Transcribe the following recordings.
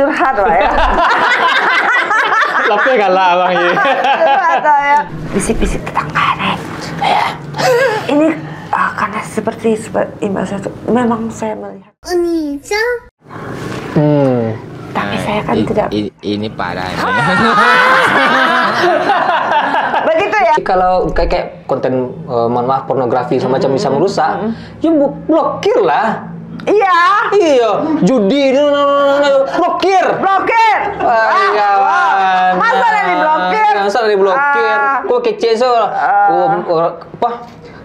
curhat lah ya. Tapi kalah abang ini. Curhat lah ya. Bisik-bisik tetangga nih. Ya. Ini karena seperti imbas itu memang saya melihat. Tapi saya kan tidak. Ini parah. Begitu ya. Kalau kayak konten mohon maaf pornografi semacam bisa merusak, ya blokir lah. Iya. Judi blokir. Masa ada diblokir? Kok kece so?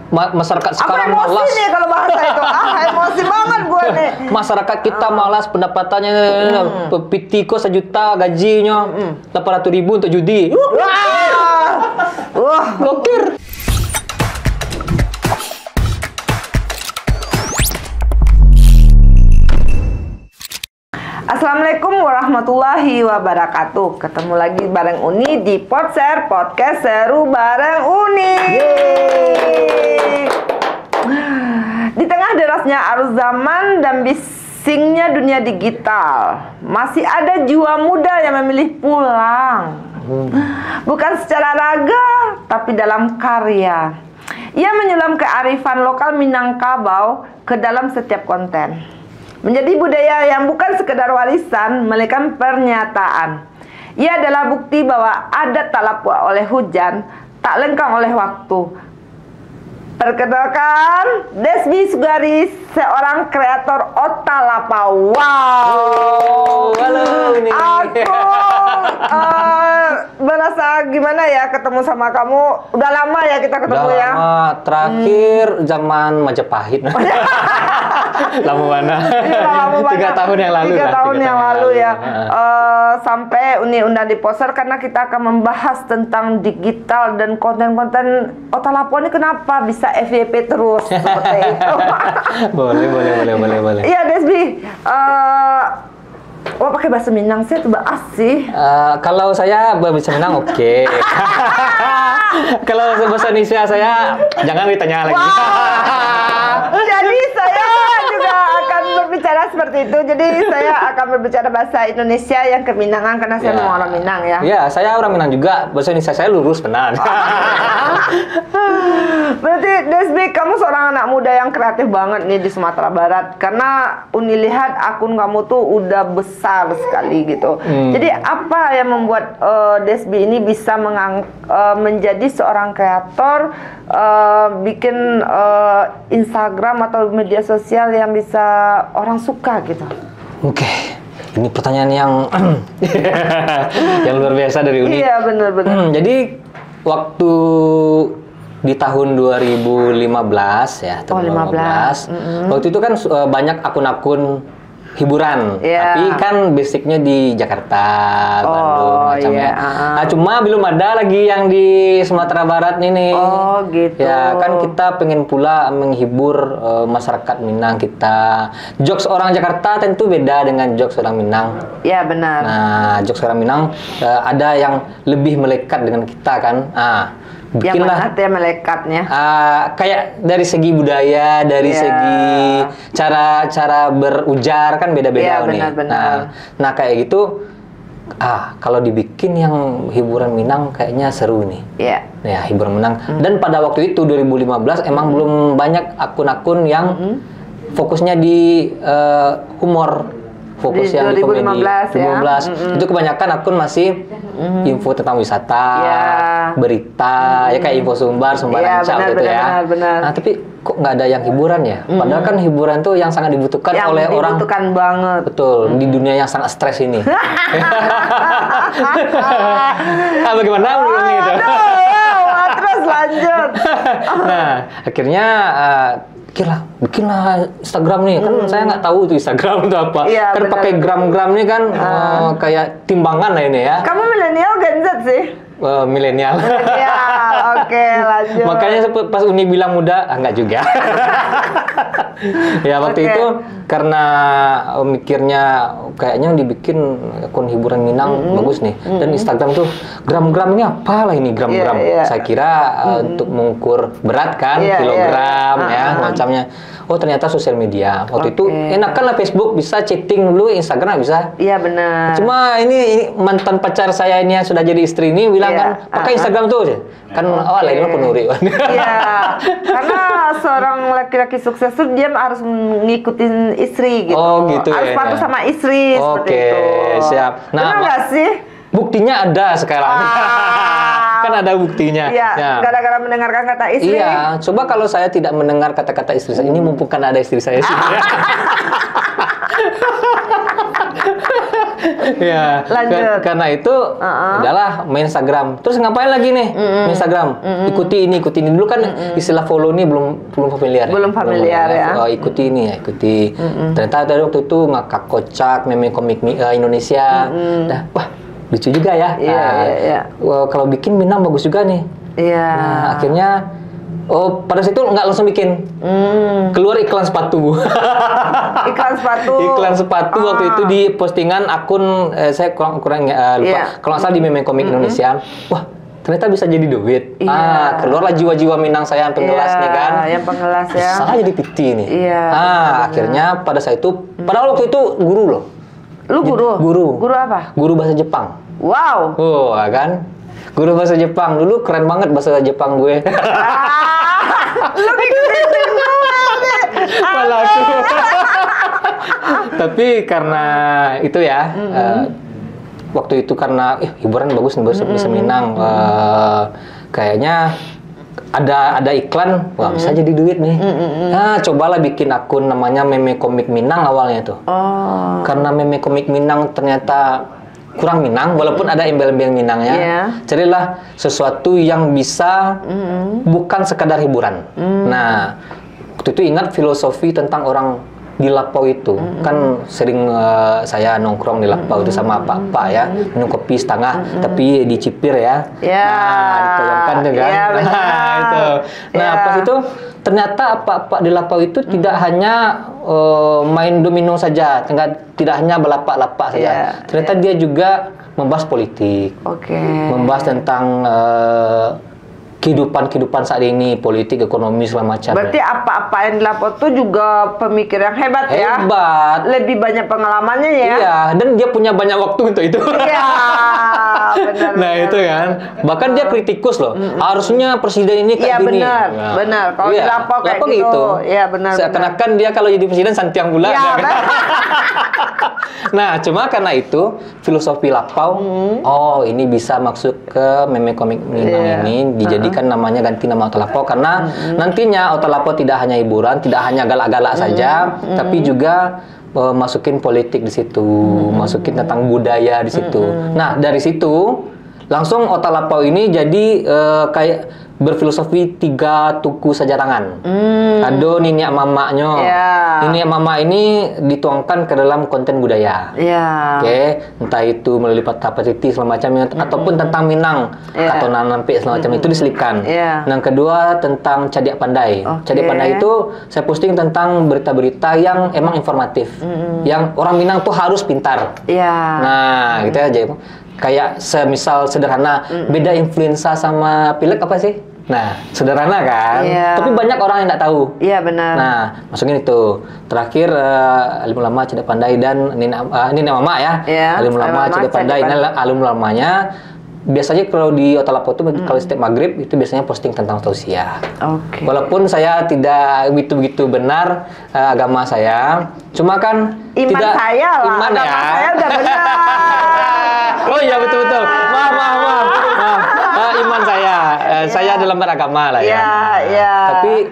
Masyarakat sekarang emosi malas. nih kalau bahasa itu. Emosi banget gue nih. Masyarakat kita malas, pendapatannya PT kok 1 juta gajinya 800.000 untuk judi. Blokir. Assalamualaikum warahmatullahi wabarakatuh. Ketemu lagi bareng Uni di Podser Podcast Seru bareng Uni. Di tengah derasnya arus zaman dan bisingnya dunia digital, masih ada jiwa muda yang memilih pulang. Bukan secara raga, tapi dalam karya. Ia menyulam kearifan lokal Minangkabau ke dalam setiap konten. Menjadi budaya yang bukan sekedar warisan, melainkan pernyataan. Ia adalah bukti bahwa adat tak lapuk oleh hujan, tak lengkang oleh waktu. Perkenalkan, Desbi Sugari, seorang kreator Otalapa. Wow. Halo ini. Aku merasa gimana ya ketemu sama kamu. Udah lama ya kita ketemu ya. Terakhir zaman Majapahit. Lama mana? Iya, lama 3 tahun yang lalu. 3 tahun yang lalu ya. Sampai Uni undang di Podser karena kita akan membahas tentang digital dan konten-konten Otalapa ini kenapa bisa FYP terus seperti itu. Boleh. Iya Desbi, pakai bahasa Minang sih atau sih? Kalau saya bisa Minang oke. Kalau bahasa Indonesia saya jangan ditanya lagi. Jadi saya juga akan berbicara seperti itu. Jadi saya akan berbicara bahasa Indonesia yang keminangan karena saya memang orang Minang ya. Iya, saya orang Minang juga. Bahasa Indonesia saya lurus benar. Berarti Desbi, kamu seorang anak muda yang kreatif banget nih di Sumatera Barat. Karena Uni lihat akun kamu tuh udah besar sekali gitu. Jadi apa yang membuat Desbi ini bisa menjadi seorang kreator, bikin Instagram atau media sosial yang bisa orang suka gitu? Oke. Ini pertanyaan yang yang luar biasa dari Uni. Iya, benar. Jadi waktu di tahun 2015 ya, tahun 2015. Waktu itu kan banyak akun-akun hiburan, tapi kan basicnya di Jakarta, Bandung macamnya. Nah, cuma belum ada lagi yang di Sumatera Barat ini. Oh gitu. Ya kan kita pengen pula menghibur masyarakat Minang kita. Jokes orang Jakarta tentu beda dengan jokes orang Minang. Ya benar. Nah, jokes orang Minang ada yang lebih melekat dengan kita kan. Bikinlah ya melekatnya. Kayak dari segi budaya, dari segi cara berujar kan beda-beda nih. Benar. Nah kayak gitu. Kalau dibikin yang hiburan Minang kayaknya seru nih. Iya. Ya hiburan Minang. Dan pada waktu itu 2015 emang belum banyak akun-akun yang fokusnya di humor. Fokus yang di komedi 2015 itu kebanyakan akun masih info tentang wisata, berita, ya kayak info sumbar rancak gitu ya. Benar. Nah tapi kok nggak ada yang hiburan ya? Padahal kan hiburan tuh yang sangat dibutuhkan oleh orang. Dibutuhkan banget. Betul di dunia yang sangat stres ini. Bagaimana menurut itu? Terus lanjut. Nah akhirnya bikinlah Instagram nih kan saya nggak tahu tuh Instagram itu apa kan pakai gram-gram nih kan kayak timbangan lah ini ya. Kamu milenial Gen Z sih? Milenial. Oke, lanjut. Makanya pas Uni bilang muda, enggak juga. Ya waktu itu karena mikirnya kayaknya dibikin akun hiburan Minang bagus nih. Dan Instagram tuh gram-gram ini apalah ini gram-gram. Saya kira untuk mengukur berat kan, kilogram ya macamnya. oh ternyata sosial media. Waktu itu enak kan lah, Facebook bisa, chatting dulu, Instagram bisa. Iya benar. Cuma ini mantan pacar saya ini yang sudah jadi istri ini bilang kan pakai Instagram tuh kan lainnya penuri. Iya, karena seorang laki-laki sukses tuh dia harus ngikutin istri gitu. Oh gitu harus patuh sama istri seperti itu. Siap. Nah, benar nggak sih? Buktinya ada sekarang. Kan ada buktinya. Iya, gara-gara mendengarkan kata istri. Iya, coba kalau saya tidak mendengar kata-kata istri saya, ini mumpung kan ada istri saya sih. Ya, karena itu adalah main Instagram. Terus ngapain lagi nih main Instagram? Ikuti ini dulu kan istilah follow ini belum familiar. Belum familiar ya. Oh, ikuti ini ya, ikuti. Ternyata dari waktu itu ngakak kocak meme komik Indonesia. Wah, lucu juga ya. Iya. Kalau bikin Minang bagus juga nih. Iya. Nah, akhirnya pada situ nggak langsung bikin. Keluar iklan sepatu. Iklan sepatu waktu itu di postingan akun saya kurang lupa. Kalau nggak salah di meme komik Indonesia. Wah, ternyata bisa jadi duit. Keluarlah jiwa-jiwa Minang saya yang penggelas nih kan. Yang penggelas ya. Salah jadi PT nih. Iya. Akhirnya pada saat itu, padahal waktu itu guru loh. Lu guru? Guru apa? Guru bahasa Jepang. Wow. Oh, kan? Guru bahasa Jepang. Dulu keren banget bahasa Jepang gue. Lu bikin malah aku. Tapi karena itu ya, waktu itu karena hiburan bagus nih bisa Minang. Kayaknya ada iklan, wah bisa jadi duit nih. Nah, cobalah bikin akun namanya Meme Komik Minang awalnya tuh. Karena Meme Komik Minang ternyata kurang Minang, walaupun ada embel-embel Minangnya. Carilah sesuatu yang bisa bukan sekadar hiburan. Nah, waktu itu ingat filosofi tentang orang di Lapau itu kan sering saya nongkrong di Lapau itu sama Pak ya, minum kopi setengah tapi dicipir ya. Dituangkan juga. Itu. Nah, pas itu ternyata Pak di Lapau itu tidak hanya main domino saja, tidak hanya belapak-lapak saja. Ternyata dia juga membahas politik, membahas tentang kehidupan saat ini, politik, ekonomi, segala macam. Berarti apa-apa yang dilapor itu juga pemikir yang hebat ya? Hebat. Lebih banyak pengalamannya ya? Iya, dan dia punya banyak waktu untuk itu. Iya, benar. Nah, itu kan. Bahkan dia kritikus loh. Harusnya presiden ini kayak gini. Iya, benar. Kalau dilapor kayak gitu. Iya, benar. Seakan-akan dia kalau jadi presiden santiang bulan. Iya, kan? Nah, cuma karena itu filosofi Lapau, ini bisa masuk ke meme komik Minang ini dijadikan namanya, ganti nama Otolapo karena nantinya Otolapo tidak hanya hiburan, tidak hanya galak-galak saja, tapi juga masukin politik di situ, masukin tentang budaya di situ. Nah, dari situ langsung Otolapo ini jadi kayak berfilosofi 3 tuku sajarangan. Ada Nini Mamaknya. Nini Mama ini dituangkan ke dalam konten budaya. Entah itu melalui patah-patiti segala macam ataupun tentang Minang atau nanampe segala macam itu diselipkan. Yang kedua tentang Cadiak Pandai. Cadiak Pandai itu saya posting tentang berita-berita yang emang informatif. Yang orang Minang tuh harus pintar. Nah, gitu aja. Kayak semisal sederhana, beda influenza sama pilek apa sih? Nah, sederhana kan? Tapi banyak orang yang nggak tahu. Iya, benar. Nah, masukin itu. Terakhir, alim ulama Cadiak Pandai dan ini Mama ya. Alim ulama Cadiak Pandai, ini alim ulamanya. Biasanya kalau di Otolapo itu, kalau setiap maghrib, itu biasanya posting tentang tausiah. Walaupun saya tidak begitu benar agama saya, cuma kan iman tidak saya lah, iman agama ya. saya udah benar. Oh iya, betul-betul. Maaf. Iman saya dalam beragama lah ya. Tapi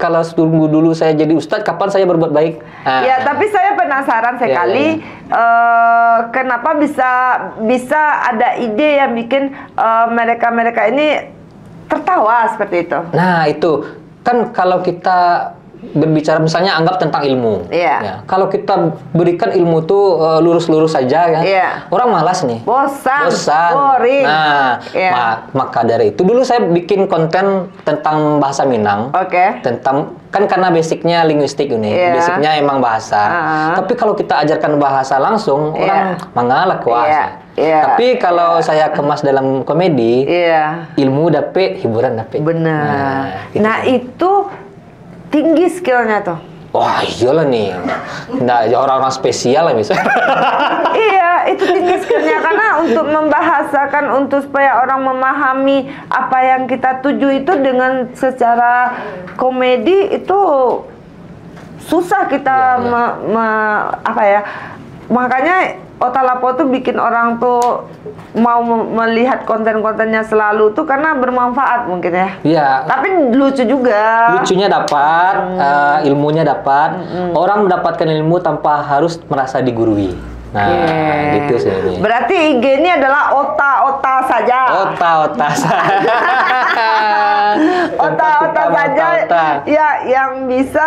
kalau dulu saya jadi ustadz, kapan saya berbuat baik? Ya, tapi saya penasaran sekali kenapa bisa ada ide yang bikin mereka ini tertawa seperti itu. Nah, itu kan kalau kita berbicara misalnya anggap tentang ilmu. Kalau kita berikan ilmu tuh lurus-lurus saja ya. Orang malas nih. Bosan. Boring. Nah, maka dari itu dulu saya bikin konten tentang bahasa Minang. Tentang kan karena basicnya linguistik ini. Basicnya emang bahasa. Tapi kalau kita ajarkan bahasa langsung, orang mengalah kuasa. Tapi kalau saya kemas dalam komedi, ilmu dapet, hiburan dapet. Benar. Nah, itu tinggi skillnya tuh. Wah iyalah nih, nah orang-orang spesial lah misalnya. Iya, itu tinggi skillnya karena untuk membahasakan, untuk supaya orang memahami apa yang kita tuju itu dengan secara komedi itu susah kita apa ya? Makanya Otalapo tuh bikin orang tuh mau melihat konten-kontennya selalu tuh karena bermanfaat mungkin ya. Iya. Tapi lucu juga. Lucunya dapat, ilmunya dapat. Orang mendapatkan ilmu tanpa harus merasa digurui. Nah, gitu sih ini. Berarti IG ini adalah ota-ota saja. Ota-ota saja. Ota-ota saja. Ya, yang bisa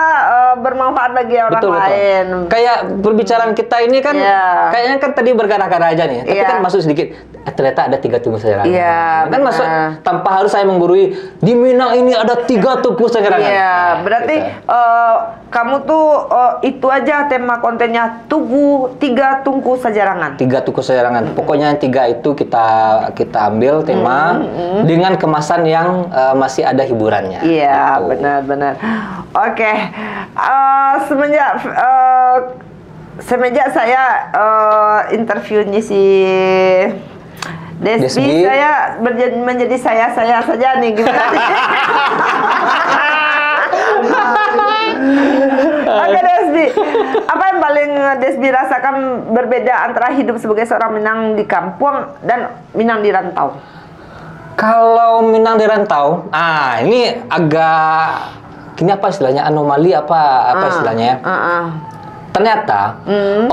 bermanfaat bagi orang lain. Betul. Kayak perbicaraan kita ini kan, kayaknya kan tadi bergara-gara aja nih. Tapi kan masuk sedikit. Ternyata ada 3 tungku sajarangan. Iya. Kan masuk tanpa harus saya menggurui. Di Minang ini ada 3 tungku sajarangan. Iya. Berarti kamu tuh itu aja tema kontennya, tugu 3 tungku sajarangan. 3 tungku sajarangan. Pokoknya 3 itu kita ambil tema dengan kemasan yang masih ada hiburannya. Iya, gitu. Benar-benar. Oke. Semenjak saya interviewnya si Desbi, saya menjadi saya saja nih, gimana nih? Oke Desbi, apa yang paling Desbi rasakan berbeda antara hidup sebagai seorang Minang di kampung dan Minang di rantau? Kalau Minang di rantau, ini ini apa istilahnya, anomali apa istilahnya? Ternyata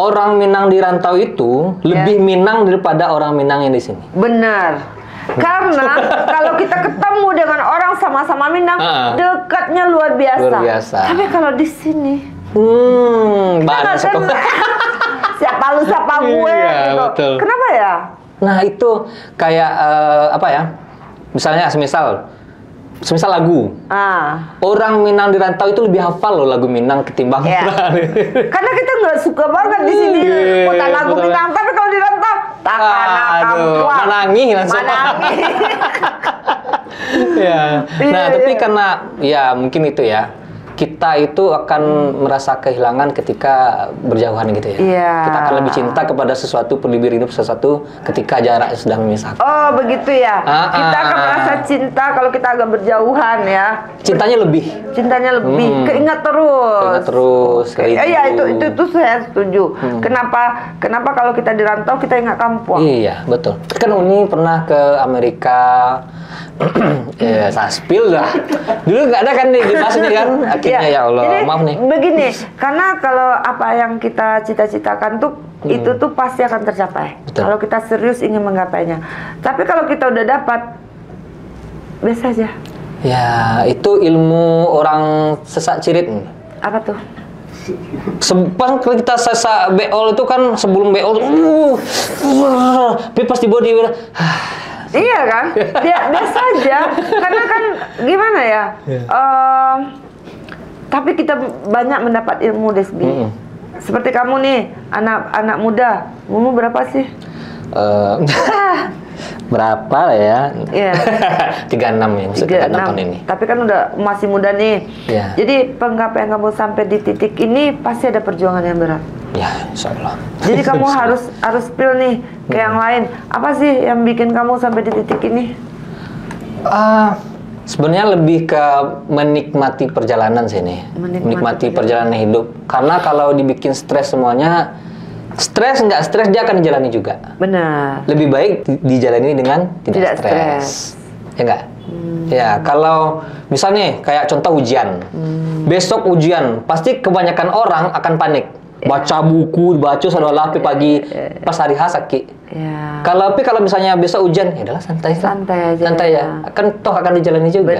orang Minang di rantau itu lebih Minang daripada orang Minang yang di sini. Benar. Karena kalau kita ketemu dengan orang sama-sama Minang, dekatnya luar biasa. Luar biasa. Tapi kalau di sini, siapa lu siapa gue gitu. Betul. Kenapa ya? Nah itu kayak apa ya? Misalnya semisal lagu. Orang Minang di rantau itu lebih hafal loh lagu Minang ketimbang karena kita nggak suka banget di sini kota lagu Minang, tapi kalau di rantau takana kampung menangi langsung. Nah tapi karena ya mungkin itu ya, kita itu akan merasa kehilangan ketika berjauhan gitu ya. Kita akan lebih cinta kepada sesuatu, lebih rindu sesuatu ketika jarak sedang memisahkan. Oh begitu ya. Kita akan merasa cinta kalau kita agak berjauhan ya. Cintanya lebih. Keingat terus. Keingat terus. Iya itu saya setuju. Kenapa kalau kita di rantau kita ingat kampung? Iya betul. Kan Uni pernah ke Amerika. Saya spill lah. Dulu nggak ada kan nih dibahasnya kan. Akhirnya ya Allah, jadi, maaf nih. Begini, karena kalau apa yang kita cita-citakan tuh itu tuh pasti akan tercapai. Betul. Kalau kita serius ingin menggapainya. Tapi kalau kita udah dapat, biasa aja. Ya, itu ilmu orang sesak cirit. Apa tuh? Pas kita sesak beol itu kan sebelum beol, tapi pas di body iya kan? Biasa aja. Karena kan gimana ya? Tapi kita banyak mendapat ilmu Desbi. Seperti kamu nih, anak muda. Umur berapa sih? Berapa lah ya? 36 ya, 36 tahun ini. Tapi kan udah masih muda nih. Jadi penggapaian kamu sampai di titik ini pasti ada perjuangan yang berat. Ya, insya Allah. Jadi kamu harus spill nih ke yang lain. Apa sih yang bikin kamu sampai di titik ini? Sebenarnya lebih ke menikmati perjalanan sih nih. Menikmati perjalanan hidup. Karena kalau dibikin stres semuanya, stres nggak stres dia akan dijalani juga. Benar. Lebih baik dijalani dengan tidak stres. Ya enggak? Ya, kalau misalnya kayak contoh ujian. Besok ujian, pasti kebanyakan orang akan panik. Baca buku, baca seolah-olah pagi pas hari H sakit. Kalau misalnya besok hujan, ya adalah santai aja. Santai ya. Toh akan dijalani juga.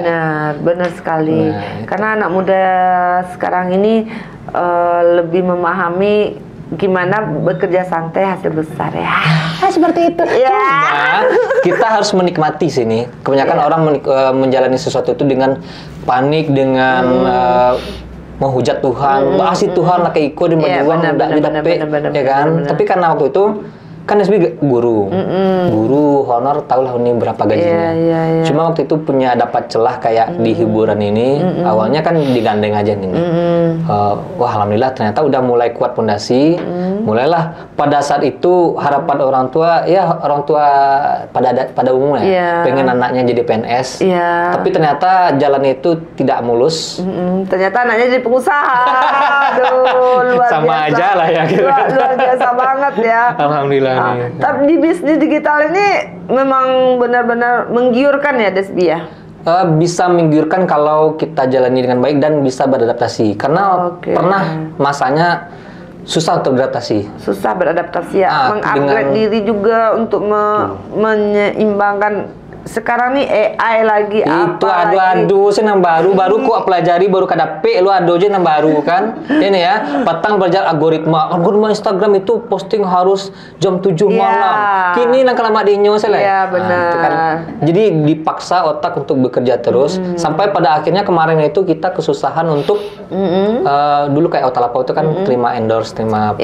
Benar sekali. Karena anak muda sekarang ini lebih memahami gimana bekerja santai hasil besar ya. Seperti itu. Nah, kita harus menikmati sini. Kebanyakan orang menjalani sesuatu itu dengan panik, dengan menghujat Tuhan, bahasi Tuhan lah keiko di majuan tidak didapet, ya kan? Tapi karena waktu itu kan Desbi guru, guru honor, tahulah ini berapa gajinya. Cuma waktu itu punya dapat celah kayak di hiburan ini, awalnya kan digandeng aja nih. Wah alhamdulillah ternyata udah mulai kuat pondasi, mulailah pada saat itu harapan orang tua, ya orang tua pada umumnya pengen anaknya jadi PNS, tapi ternyata jalan itu tidak mulus. Ternyata anaknya jadi pengusaha. Aduh, luar sama biasa. Aja lah ya. Luar biasa banget ya. Alhamdulillah. Tapi di bisnis digital ini memang benar-benar menggiurkan ya Desbi ya? Bisa menggiurkan kalau kita jalani dengan baik dan bisa beradaptasi. Karena pernah masanya susah untuk beradaptasi. Susah beradaptasi ya, mengupgrade diri juga untuk menyeimbangkan. Sekarang nih AI lagi itu aduh sih yang baru ku pelajari baru kada P lu aduh aja yang baru kan ini ya petang belajar algoritma Instagram itu posting harus jam 7 malam kini nang kelama dinyo selesai benar kan. Jadi dipaksa otak untuk bekerja terus sampai pada akhirnya kemarin itu kita kesusahan untuk dulu kayak Otalapa itu kan terima endorse terima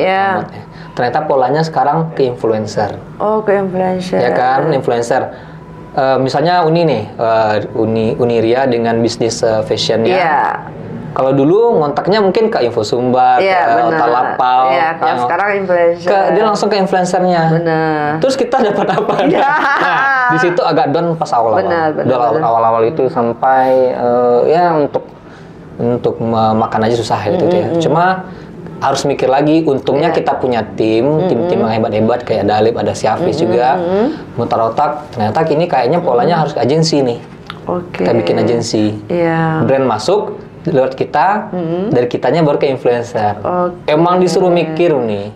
ternyata polanya sekarang ke influencer ke influencer ya kan influencer. Misalnya Uni nih, Uniria dengan bisnis fashionnya. Kalau dulu ngontaknya mungkin ke Info Sumbar, ke Otalapa. Kalau sekarang influencer. Dia langsung ke influencernya. Terus kita dapat apa? Nah, di situ agak down pas awal-awal itu sampai ya untuk makan aja susah gitu ya. Cuma harus mikir lagi, untungnya kita punya tim yang hebat-hebat kayak ada Alip, ada si Hafiz juga mutar otak, ternyata kini kayaknya polanya harus ke agensi nih. Kita bikin agensi, brand masuk lewat kita, dari kitanya baru ke influencer. Emang disuruh mikir nih.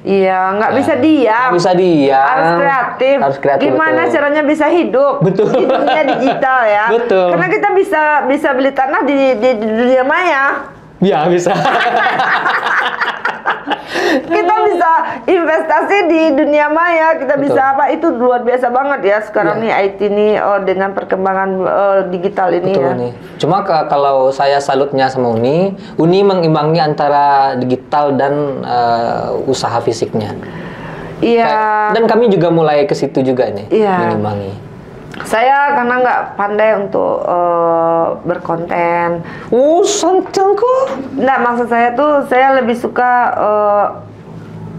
Nggak bisa diam. Harus kreatif. Gimana caranya bisa hidup? Di dunia digital ya. Karena kita bisa beli tanah di dunia maya. Ya bisa. Kita bisa investasi di dunia maya, kita bisa apa, itu luar biasa banget ya sekarang nih IT nih dengan perkembangan digital ini. Nih. Cuma kalau saya salutnya sama Uni mengimbangi antara digital dan usaha fisiknya. Dan kami juga mulai ke situ juga nih, mengimbangi. Saya karena nggak pandai untuk berkonten. Santangku. Nggak, maksud saya tuh saya lebih suka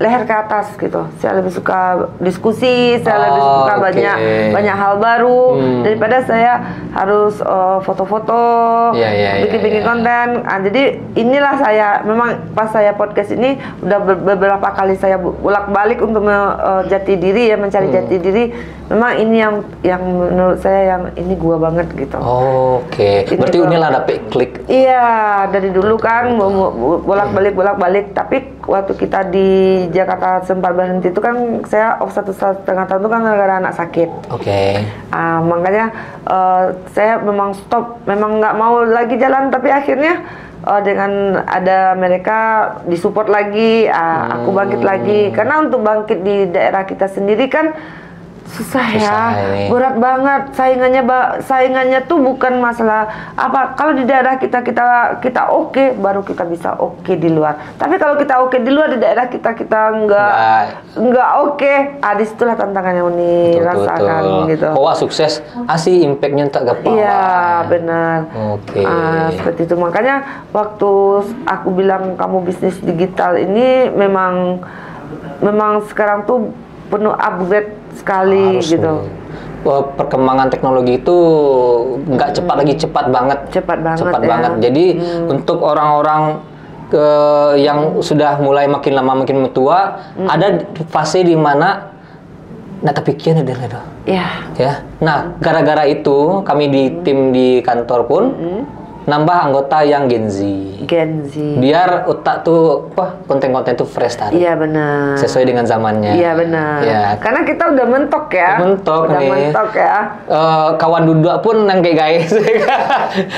leher ke atas gitu. Saya lebih suka diskusi, saya lebih suka banyak hal baru daripada saya harus foto-foto, bikin konten. Jadi inilah saya memang pas saya podcast ini udah beberapa kali saya bolak-balik untuk jati diri ya, mencari jati diri. Memang ini yang menurut saya yang ini gua banget gitu. Berarti inilah dapet klik. Iya, dari dulu kan bolak-balik. Tapi waktu kita di Jakarta sempat berhenti itu kan saya off 1,5 tahun itu kan gara-gara anak sakit. Makanya saya memang stop, memang nggak mau lagi jalan. Tapi akhirnya dengan ada mereka disupport lagi, aku bangkit lagi. Karena untuk bangkit di daerah kita sendiri kan susah ya, berat banget saingannya tuh bukan masalah apa. Kalau di daerah kita oke, baru kita bisa oke di luar. Tapi kalau kita oke di luar, di daerah kita nggak oke, disitulah tantangan yang Uni rasakan gitu. Sukses asih impactnya tak gampang. Iya benar. Seperti itu, makanya waktu aku bilang kamu bisnis digital ini memang sekarang tuh penuh upgrade sekali gitu. Perkembangan teknologi itu nggak cepat banget. Jadi untuk orang-orang yang sudah mulai makin lama makin tua, ada fase di mana tapi nah gara-gara itu kami di tim di kantor pun nambah anggota yang Gen Z. Biar otak tuh konten-konten tuh fresh tadi. Iya benar. Sesuai dengan zamannya. Iya benar. Karena kita udah mentok ya. Mentok ya. Kawan duduk pun yang kayak guys.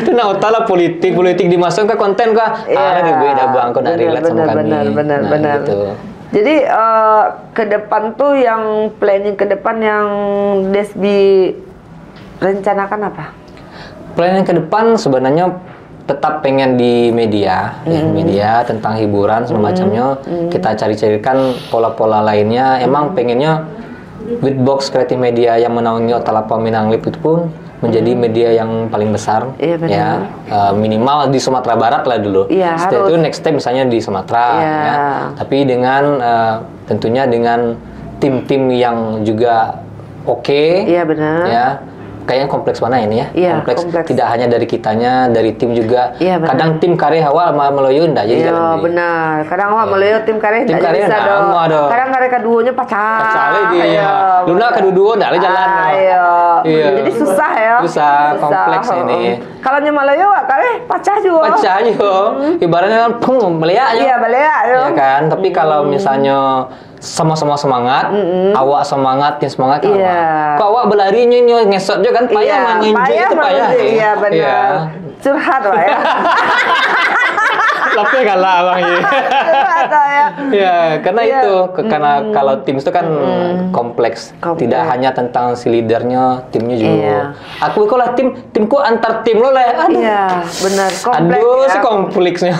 Itu otak lah politik dimasukkan ke konten kah? Beda bang, kok dari relate sama kami. Benar. Gitu. Jadi ke depan tuh yang planning ke depan yang Desbi rencanakan apa? Planning ke depan sebenarnya tetap pengen di media, media tentang hiburan semacamnya. Kita cari-carikan pola-pola lainnya. Emang pengennya Witbox Creative Media yang menaungi Otalapa Minang Lip itu pun menjadi media yang paling besar, ya, minimal di Sumatera Barat lah dulu. Setelah itu next step misalnya di Sumatera, ya. Tapi dengan tentunya dengan tim-tim yang juga oke, ya. Kayaknya kompleks mana ini ya? Kompleks. Tidak hanya dari kitanya, dari tim juga. Kadang tim kare hawa sama meloyo ndak jadi jalan. Benar. Kadang hawa meloyo tim kare ndak bisa dong. Kadang kare keduanya pacah. Pacah dia. Luna kedua ndak jalan. Jadi susah ya. Susah, kompleks ini. Kalau meloyo kare pacah juga. Pacah juga. Ibaratnya kan meleak. Iya, meleak. Ya kan? Tapi kalau misalnya sama-sama semangat, awak semangat, tim semangat, kok awak berlarinya ini ngesot juga kan, payah main itu payah. Iya benar. Curhat lah ya. Tapi kalah abang ya. Ya, karena itu, karena kalau tim itu kan kompleks. Tidak hanya tentang si leadernya, timnya juga. Aku kalau timku antar tim lo lah. Iya, benar. Aduh, si kompleksnya.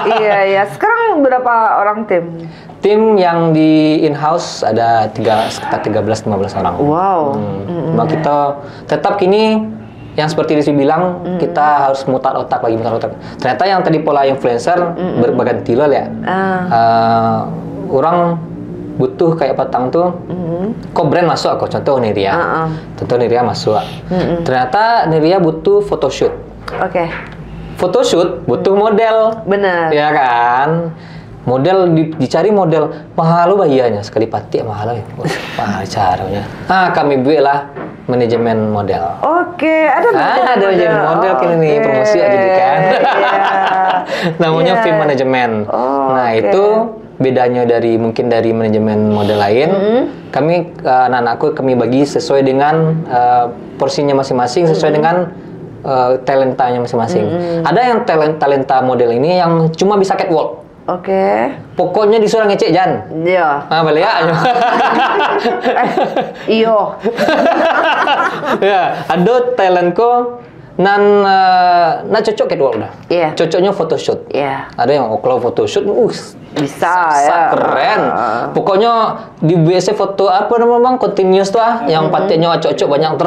Iya. Sekarang berapa orang tim? Tim yang di in-house ada sekitar 13-15 orang. Wow. Nah, kita tetap kini yang seperti Desi bilang, kita harus mutar otak. Ternyata yang tadi pola influencer berganti loh ya. Orang butuh kayak petang tuh, kok brand masuk aku, contoh Niria. Contoh Niria masuk. Ternyata Niria butuh photoshoot. Photoshoot butuh model. Benar. Ya kan? Model dicari model mahal bahayanya sekali pati mahal ya. Mahal caranya. Kami buatlah manajemen model. Ada manajemen model kini nih promosi aja kan. Namanya film manajemen. Nah, itu bedanya mungkin dari manajemen model lain. Kami anak-anakku kami bagi sesuai dengan porsinya masing-masing, sesuai dengan talentanya masing-masing. Ada yang talenta model ini yang cuma bisa catwalk. Pokoknya disuruh ngecek Jan. Iya. Balik ya. Iyo. Ya, ada talentku cocok catwalk dah. Cocoknya photoshoot. Ada yang kalau photoshoot bisa ya. Keren. Pokoknya di biasa foto apa namanya continuous tuh yang patinya cocok banyak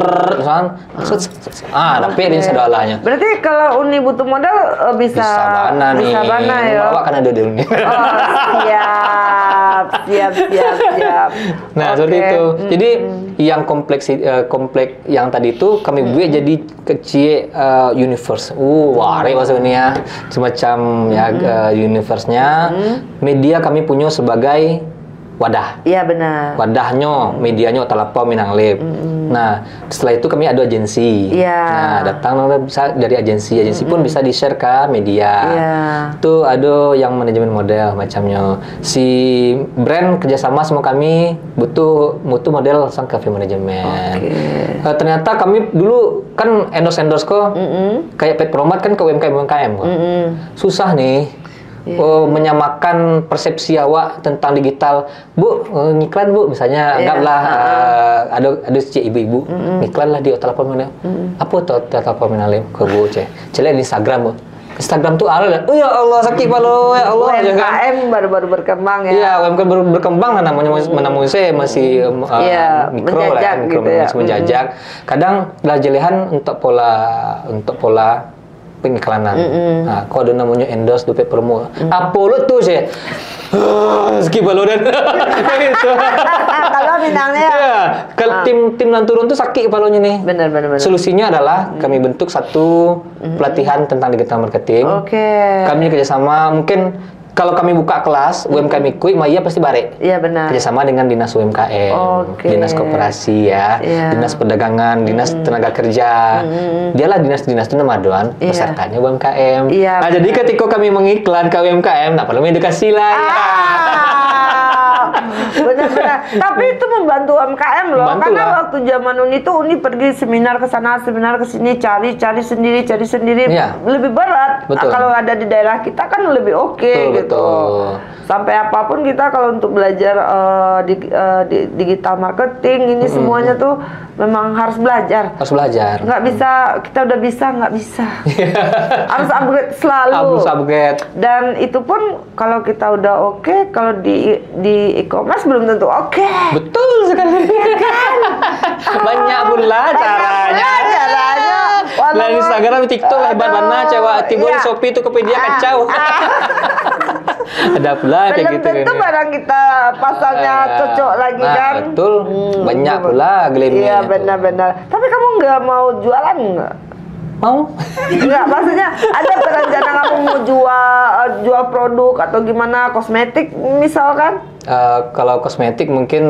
tapi ini sedalanya. Berarti kalau Uni butuh modal bisa bana ya. Bawa kan ada di Uni. Siap. Nah, seperti itu. Jadi yang kompleks yang tadi itu kami buat jadi kecil universe. Wari masuk ini ya. Semacam ya universe-nya. Media kami punya sebagai wadah. Iya benar. Wadahnya, medianya Otalapa Minang Lip. Nah, setelah itu kami ada agensi. Nah, datang bisa dari agensi pun bisa di-share ke media. Itu ada yang manajemen model macamnya. Si brand kerjasama sama kami butuh model langsung ke film manajemen. Ternyata kami dulu kan endorse kok kayak pet promote kan ke UMKM kok. Susah nih. Menyamakan persepsi awak tentang digital. Bu, ngiklan Bu, misalnya anggaplah ada si ibu-ibu ngiklan lah di Otalapa Minang. Apa tuh Otalapa Minang ke Bu Celek di Instagram Bu. Instagram tuh ada. Ya Allah sakit palu ya Allah. UMKM baru berkembang ya. Iya, UMKM baru berkembang namanya saya masih mikro lah, masih menjajak. Kadang belajaran untuk pola pengiklanan. Nah, kok ada namanya endorse dupe promo. Apa lu tuh sih? Skip balodan. Itu. Kalau bintangnya. Kalau tim turun tuh sakit kepalanya nih. Benar. Solusinya adalah kami bentuk satu pelatihan tentang digital marketing. Kami kerjasama mungkin kalau kami buka kelas UMKM Quick, Maya pasti bare. Iya benar. Kerjasama dengan dinas UMKM, dinas koperasi ya, dinas perdagangan, dinas tenaga kerja. Dialah dinas-dinas itu nama doan, pesertanya UMKM. Nah jadi ketika kami mengiklan ke UMKM, tak perlu edukasi lah. Benar. Tapi itu membantu UMKM loh. Karena waktu zaman Uni itu Uni pergi seminar ke sana, seminar ke sini, cari sendiri. Lebih berat. Kalau ada di daerah kita kan lebih oke gitu. Sampai apapun kita kalau untuk belajar digital marketing ini semuanya tuh memang harus belajar. Nggak bisa, kita udah bisa, nggak bisa. Harus upgrade selalu. Harus upgrade. Dan itu pun kalau kita udah oke, kalau di e-commerce belum tentu oke. Betul sekali. Kan? Banyak pula caranya. Lah Instagram, TikTok hebat mana cewek tiba di Shopee, Tokopedia kacau. Ada pula kayak gitu. Belum tentu barang kita pasarnya cocok lagi kan. Betul. Banyak pula glamnya. Iya benar-benar. Tapi kamu nggak mau jualan nggak? Mau? Enggak, maksudnya ada perencana kamu mau jual produk atau gimana, kosmetik misalkan? Kalau kosmetik mungkin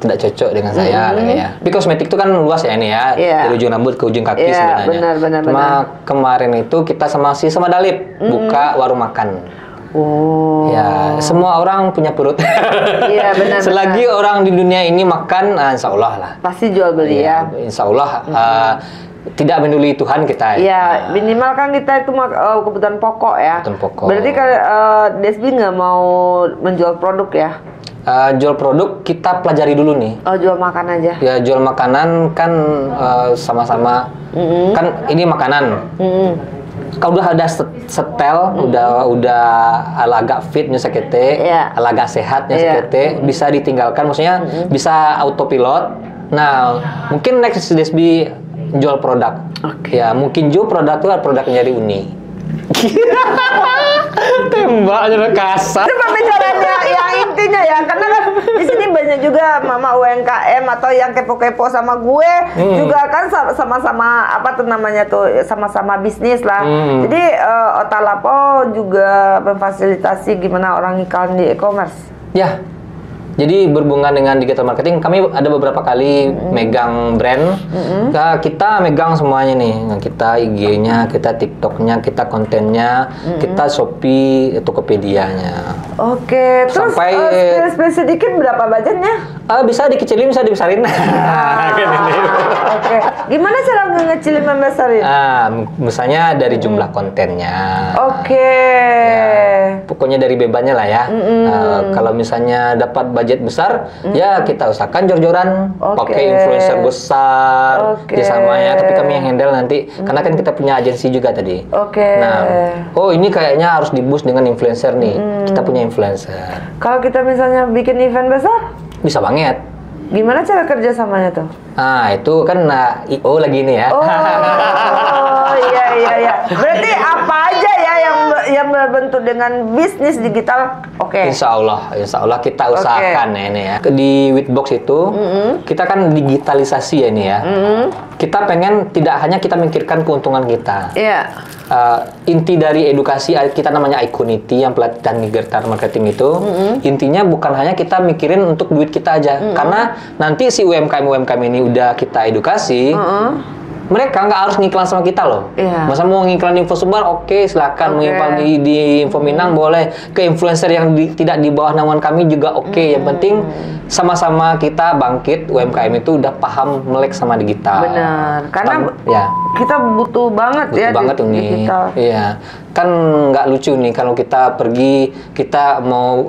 tidak cocok dengan saya lah ya. Tapi kosmetik itu kan luas ya ini ya. Dari ujung rambut ke ujung kaki sebenarnya. Benar. Kemarin itu kita sama Dalip buka warung makan. Oh. Ya, semua orang punya perut. Iya benar. Selagi orang di dunia ini makan, insya Allah lah. Pasti jual beli ya. Insya Allah. Tidak menduli Tuhan kita. Iya, minimal kan kita itu kebutuhan pokok ya. Kebutuhan pokok. Berarti Desbi nggak mau menjual produk ya? Jual produk kita pelajari dulu nih. Oh, jual makan aja. Ya, jual makanan kan sama-sama. Kan ini makanan. Kalau udah ada setel, udah agak fitnya sekete, agak sehatnya sekete, bisa ditinggalkan, maksudnya bisa autopilot. Nah, mungkin next Desbi jual produk. Ya, mungkin jual produk itu produknya dari Uni. Tembaknya kasar. Itu pembicaranya yang intinya ya, karena kan di sini banyak juga mama UMKM atau yang kepo-kepo sama gue juga kan sama-sama apa tuh namanya tuh sama-sama bisnis lah. Jadi Otalapo juga memfasilitasi gimana orang iklan di e-commerce. Ya. Jadi berhubungan dengan digital marketing, kami ada beberapa kali megang brand. Kita megang semuanya nih. Kita IG-nya, kita TikTok-nya, kita kontennya, kita Shopee, Tokopedia-nya. Oke, terus sampai sedikit berapa budgetnya? Bisa dikecilin, bisa dibesarin. Oke. Gimana cara ngecilin membesarin? Misalnya dari jumlah kontennya. Oke. Ya, pokoknya dari bebannya lah ya. Kalau misalnya dapat budget besar, ya kita usahakan jor-joran, pakai influencer besar, kerjasamanya. Tapi kami yang handle nanti, karena kan kita punya agensi juga tadi. Nah, ini kayaknya harus di-boost dengan influencer nih. Kita punya influencer. Kalau kita misalnya bikin event besar, bisa banget. Gimana cara kerjasamanya tuh? Itu kan I.O. lagi nih ya. Iya. Berarti apa aja ya yang berbentuk dengan bisnis digital? Insya Allah kita usahakan ya ini ya. Di Witbox itu kita kan digitalisasi ya ini ya. Kita pengen tidak hanya kita mikirkan keuntungan kita. Iya. Inti dari edukasi kita namanya Iconity yang pelatihan digital marketing itu, intinya bukan hanya kita mikirin untuk duit kita aja. Karena nanti si UMKM ini udah kita edukasi, mereka nggak harus ngiklan sama kita loh. Masa mau ngiklan di Info Sumbar, silakan. Mau ngiklan di Info Minang boleh. Ke influencer yang tidak di bawah naungan kami juga Yang penting sama-sama kita bangkit, UMKM itu udah paham melek sama digital. Benar, karena kita butuh banget digital. Iya, kan nggak lucu nih kalau kita pergi, kita mau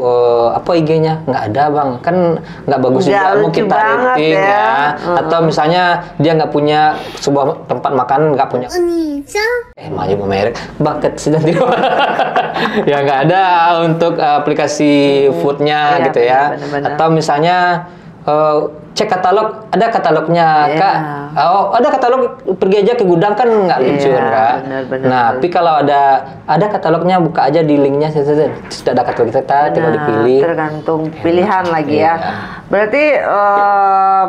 IG-nya nggak ada bang, kan nggak bagus juga mau kita rating ya. Atau misalnya dia nggak punya sebuah tempat makan, nggak punya maju merek bucket sedang ya nggak ada untuk aplikasi foodnya gitu ya. Bener. Atau misalnya cek katalog, ada katalognya kak. Ada katalog, pergi aja ke gudang kan nggak lucu kan kak. Bener. Tapi kalau ada katalognya, buka aja di linknya, sudah ada katalog kita, tinggal dipilih. Tergantung pilihan lagi ya. Berarti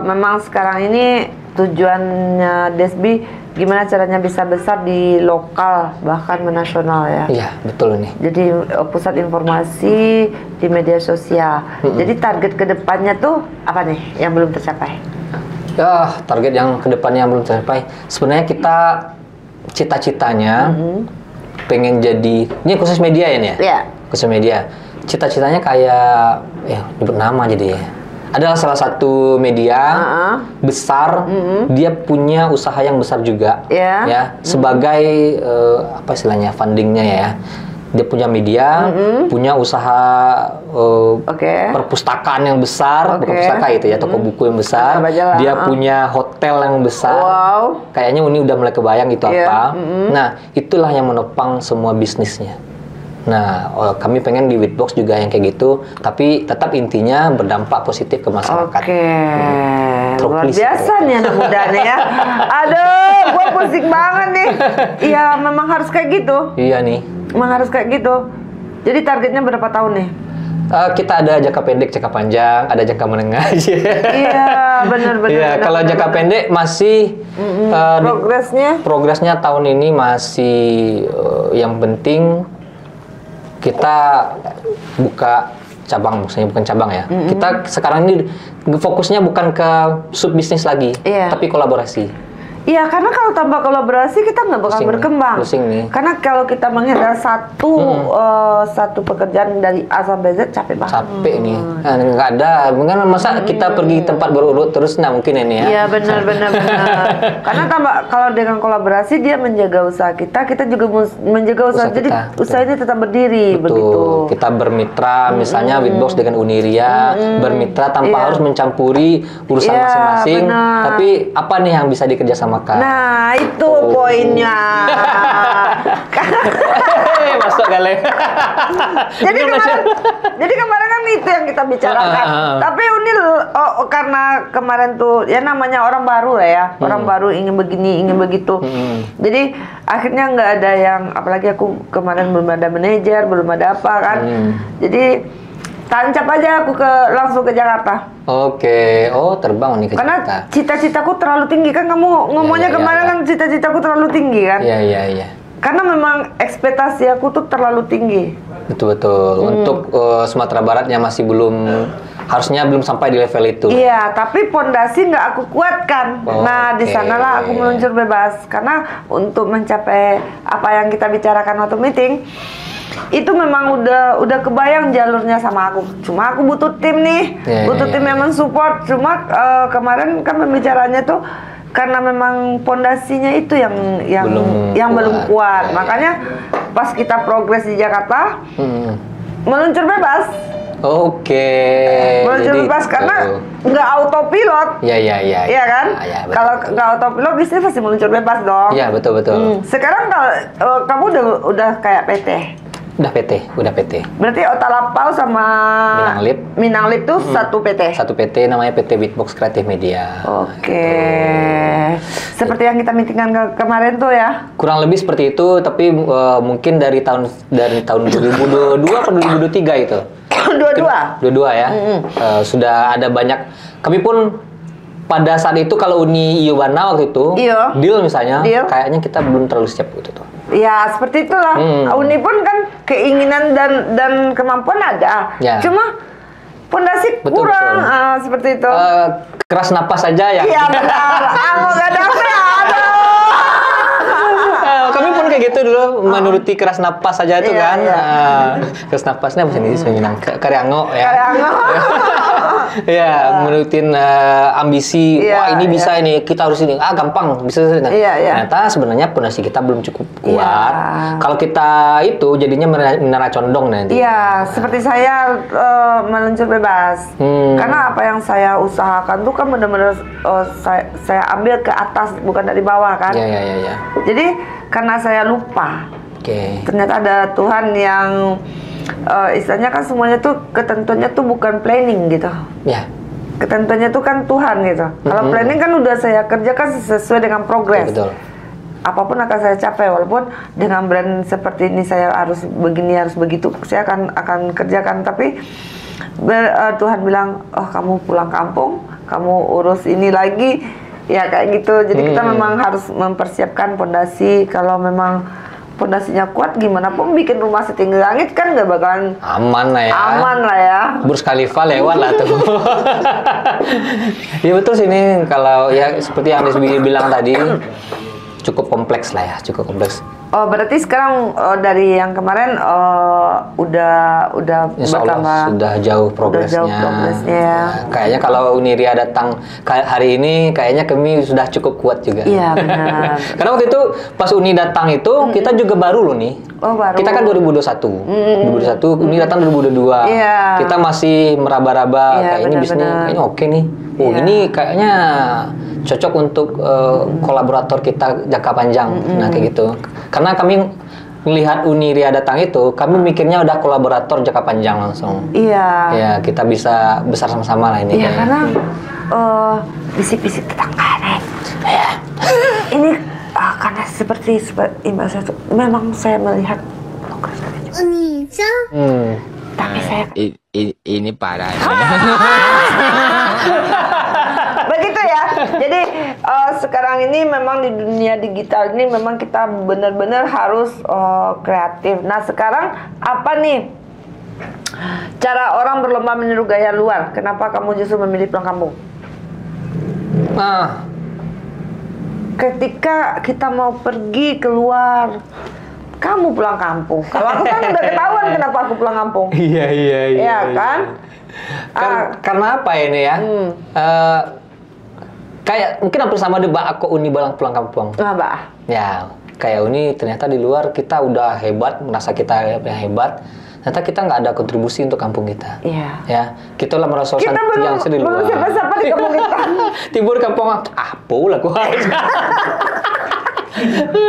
memang sekarang ini tujuannya Desbi gimana caranya bisa besar di lokal bahkan nasional ya. Iya, betul nih. Jadi pusat informasi di media sosial. Jadi target kedepannya tuh apa nih yang belum tercapai? Target yang kedepannya yang belum tercapai. Sebenarnya kita cita-citanya pengen jadi, ini khusus media ya nih ya? Iya. Khusus media. Cita-citanya kayak, nyebut nama jadi ya. Adalah salah satu media besar, dia punya usaha yang besar juga, ya sebagai apa istilahnya fundingnya ya. Dia punya media, punya usaha perpustakaan yang besar, bukan pustaka itu ya, toko buku yang besar. Dia punya hotel yang besar. Kayaknya ini udah mulai kebayang itu apa. Nah, itulah yang menopang semua bisnisnya. Nah, kami pengen di Witbox juga yang kayak gitu, tapi tetap intinya berdampak positif ke masyarakat. Luar biasa nih anak muda nih ya. Aduh, gue pusing banget nih. Iya, memang harus kayak gitu. Iya nih. Memang harus kayak gitu. Jadi targetnya berapa tahun nih? Kita ada jangka pendek, jangka panjang, ada jangka menengah aja. Iya, benar-benar. Iya, kalau jangka pendek masih progresnya tahun ini masih yang penting kita buka cabang, maksudnya bukan cabang ya. Kita sekarang ini fokusnya bukan ke sub bisnis lagi, tapi kolaborasi. Iya, karena kalau tanpa kolaborasi kita nggak bakal berkembang. Karena kalau kita menghandle satu pekerjaan dari A sampai Z capek banget. Capek nih, nggak ada. Masa kita pergi tempat berurut terus, nah mungkin ini ya. Iya benar. Karena kalau dengan kolaborasi dia menjaga usaha kita juga menjaga usaha. Jadi usaha ini tetap berdiri. Betul. Begitu. Kita bermitra, misalnya Witbox dengan Uniria, bermitra tanpa harus mencampuri urusan masing-masing. Tapi apa nih yang bisa dikerjasamakan? Nah, itu poinnya. Masuk kali. Jadi kemarin kan itu yang kita bicarakan. Tapi Uni karena kemarin tuh ya namanya orang baru lah ya. Orang baru ingin begini, ingin begitu. Jadi akhirnya nggak ada yang, apalagi aku kemarin belum ada manajer, belum ada apa kan. Jadi tancap aja aku langsung ke Jakarta. Oke, terbang nih ke Jakarta. Karena cita-citaku terlalu tinggi kan, kamu ngomongnya kemarin kan cita-citaku terlalu tinggi kan. Iya. Karena memang ekspektasi aku tuh terlalu tinggi. Betul. Untuk Sumatera Baratnya masih harusnya belum sampai di level itu. Iya, tapi pondasi nggak aku kuatkan. Nah, di sanalah aku meluncur bebas. Karena untuk mencapai apa yang kita bicarakan waktu meeting, itu memang udah kebayang jalurnya sama aku. Cuma aku butuh tim nih, butuh tim yang mensupport. Cuma kemarin kan pembicaranya tuh karena memang pondasinya itu yang belum kuat. Makanya pas kita progres di Jakarta, meluncur bebas. Meluncur bebas karena nggak autopilot. Iya kan? Kalau nggak autopilot bisnis pasti meluncur bebas dong. Iya, betul. Sekarang kalau kamu udah kayak PT. Udah PT. Berarti Otalapau sama Minang Lip tuh satu PT? Satu PT, namanya PT Witbox Creative Media. Seperti yang kita meetingkan kemarin tuh ya? Kurang lebih seperti itu, tapi mungkin dari tahun 2022 atau 2023 itu. Dua-dua ya. Sudah ada banyak. Kami pun pada saat itu kalau Uni Iobana waktu itu, deal misalnya, kayaknya kita belum terlalu siap gitu tuh. Ya seperti itulah. Uni pun kan keinginan dan kemampuan ada. Cuma pondasi kurang. Seperti itu. Keras napas aja ya. Iya benar. Mau gak ada. Kami pun kayak gitu dulu, menuruti keras napas aja itu kan. Keras napasnya apa sih Minang? Karyango ya. Ya, menurutin ambisi. Wah, ini bisa ini, kita harus ini. Gampang, bisa. Ternyata sebenarnya pondasi kita belum cukup kuat. Kalau kita itu jadinya menara condong nanti. Iya, seperti saya meluncur bebas. Karena apa yang saya usahakan tuh kan benar-benar saya ambil ke atas, bukan dari bawah kan. Iya. Jadi karena saya lupa. Ternyata ada Tuhan yang istilahnya kan semuanya tuh ketentuannya tuh bukan planning gitu. Ketentuannya tuh kan Tuhan gitu. Kalau planning kan udah saya kerjakan sesuai dengan progres. Betul. Apapun akan saya capai, walaupun dengan brand seperti ini saya harus begini, harus begitu, saya akan kerjakan. Tapi Tuhan bilang, kamu pulang kampung, kamu urus ini lagi, ya kayak gitu. Jadi kita memang harus mempersiapkan pondasi. Kalau memang pondasinya kuat, gimana pun bikin rumah setinggi langit kan nggak bakalan aman lah ya. Burj Khalifa lewat lah tuh. Ya betul sih ini, kalau ya seperti yang Anies bilang tadi, cukup kompleks lah ya, cukup kompleks. Berarti sekarang dari yang kemarin udah Insya Allah bertambah, sudah jauh progresnya. Ya. Kayaknya kalau Uniria datang hari ini, kayaknya kami sudah cukup kuat juga. Iya benar. Karena waktu itu pas Uni datang itu kita juga baru loh nih. Baru. Kita kan 2021. 2021 Uni datang 2022. Kita masih meraba-raba kayak ini bisnis kayaknya oke nih. Ini kayaknya cocok untuk kolaborator kita jangka panjang. Nah kayak gitu. Karena kami melihat Uniria datang itu, kami mikirnya udah kolaborator jangka panjang langsung. Iya. Ya, kita bisa besar sama-sama lah ini. Iya, karena bisik-bisik tetangga nih. Ya. Ini karena seperti Mbak saya tuh, memang saya melihat progres kalian juga. Tapi saya ini parah. Begitu ya. Jadi sekarang ini memang di dunia digital ini memang kita benar-benar harus kreatif. Nah, sekarang apa nih cara orang berlomba meniru gaya luar? Kenapa kamu justru memilih pulang kampung? Nah, ketika kita mau pergi keluar, kamu pulang kampung. Kalau aku kan udah ketahuan kenapa aku pulang kampung. Iya. Iya kan? Karena apa ini ya? Kayak mungkin hampir sama deh, Mbak, aku Uni balang pulang kampung. Nah, Mbak. Ya, kayak Uni ternyata di luar kita udah hebat, merasa kita yang hebat. Ternyata kita nggak ada kontribusi untuk kampung kita. Iya. Ya, kita lah merasa kita yang di luar. belum siapa-siapa di kampung kita. Timur kampung apa lah gua.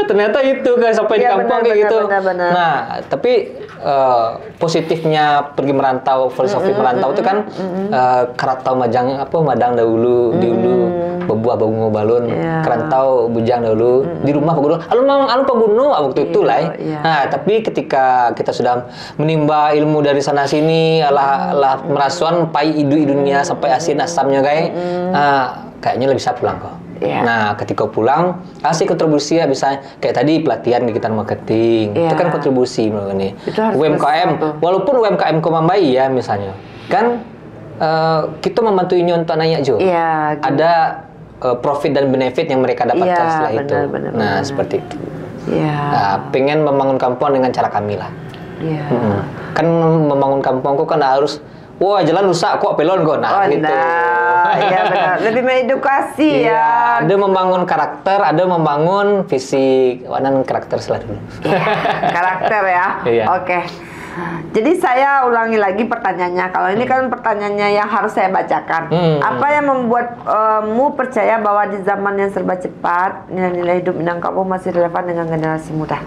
Ternyata itu kan sampai di kampung kayak gitu. Benar. Nah, tapi positifnya pergi merantau, filosofi merantau itu kan kerantau madang dahulu, bebuah bunga balun, kerantau bujang dahulu, di rumah paguno. Alun paguno waktu itu lah. Nah, tapi ketika kita sudah menimba ilmu dari sana sini, lah merasuan pai idunya sampai asin asamnya kayaknya lebih bisa pulang kok. Yeah. Nah, ketika pulang, kasih kontribusi ya, bisa kayak tadi pelatihan digital marketing, itu kan kontribusi ini. UMKM, walaupun UMKM Komambai ya misalnya, kan kita membantu ini untuk nanya juga. Yeah, gitu. Ada profit dan benefit yang mereka dapatkan setelah itu. Benar. Seperti itu. Yeah. Nah, pengen membangun kampung dengan cara kami lah. Yeah. Kan membangun kampungku kan harus, wah jalan rusak kok pelon kok, nah gitu. Iya benar, lebih mengedukasi ya. Ada membangun karakter, ada membangun fisik. Wanan karakter setelah dulu. Iya, karakter ya. Iya. Oke. Jadi saya ulangi lagi pertanyaannya. Kalau ini kan pertanyaannya yang harus saya bacakan. Apa yang membuatmu percaya bahwa di zaman yang serba cepat, nilai-nilai hidup Minangkabau masih relevan dengan generasi muda?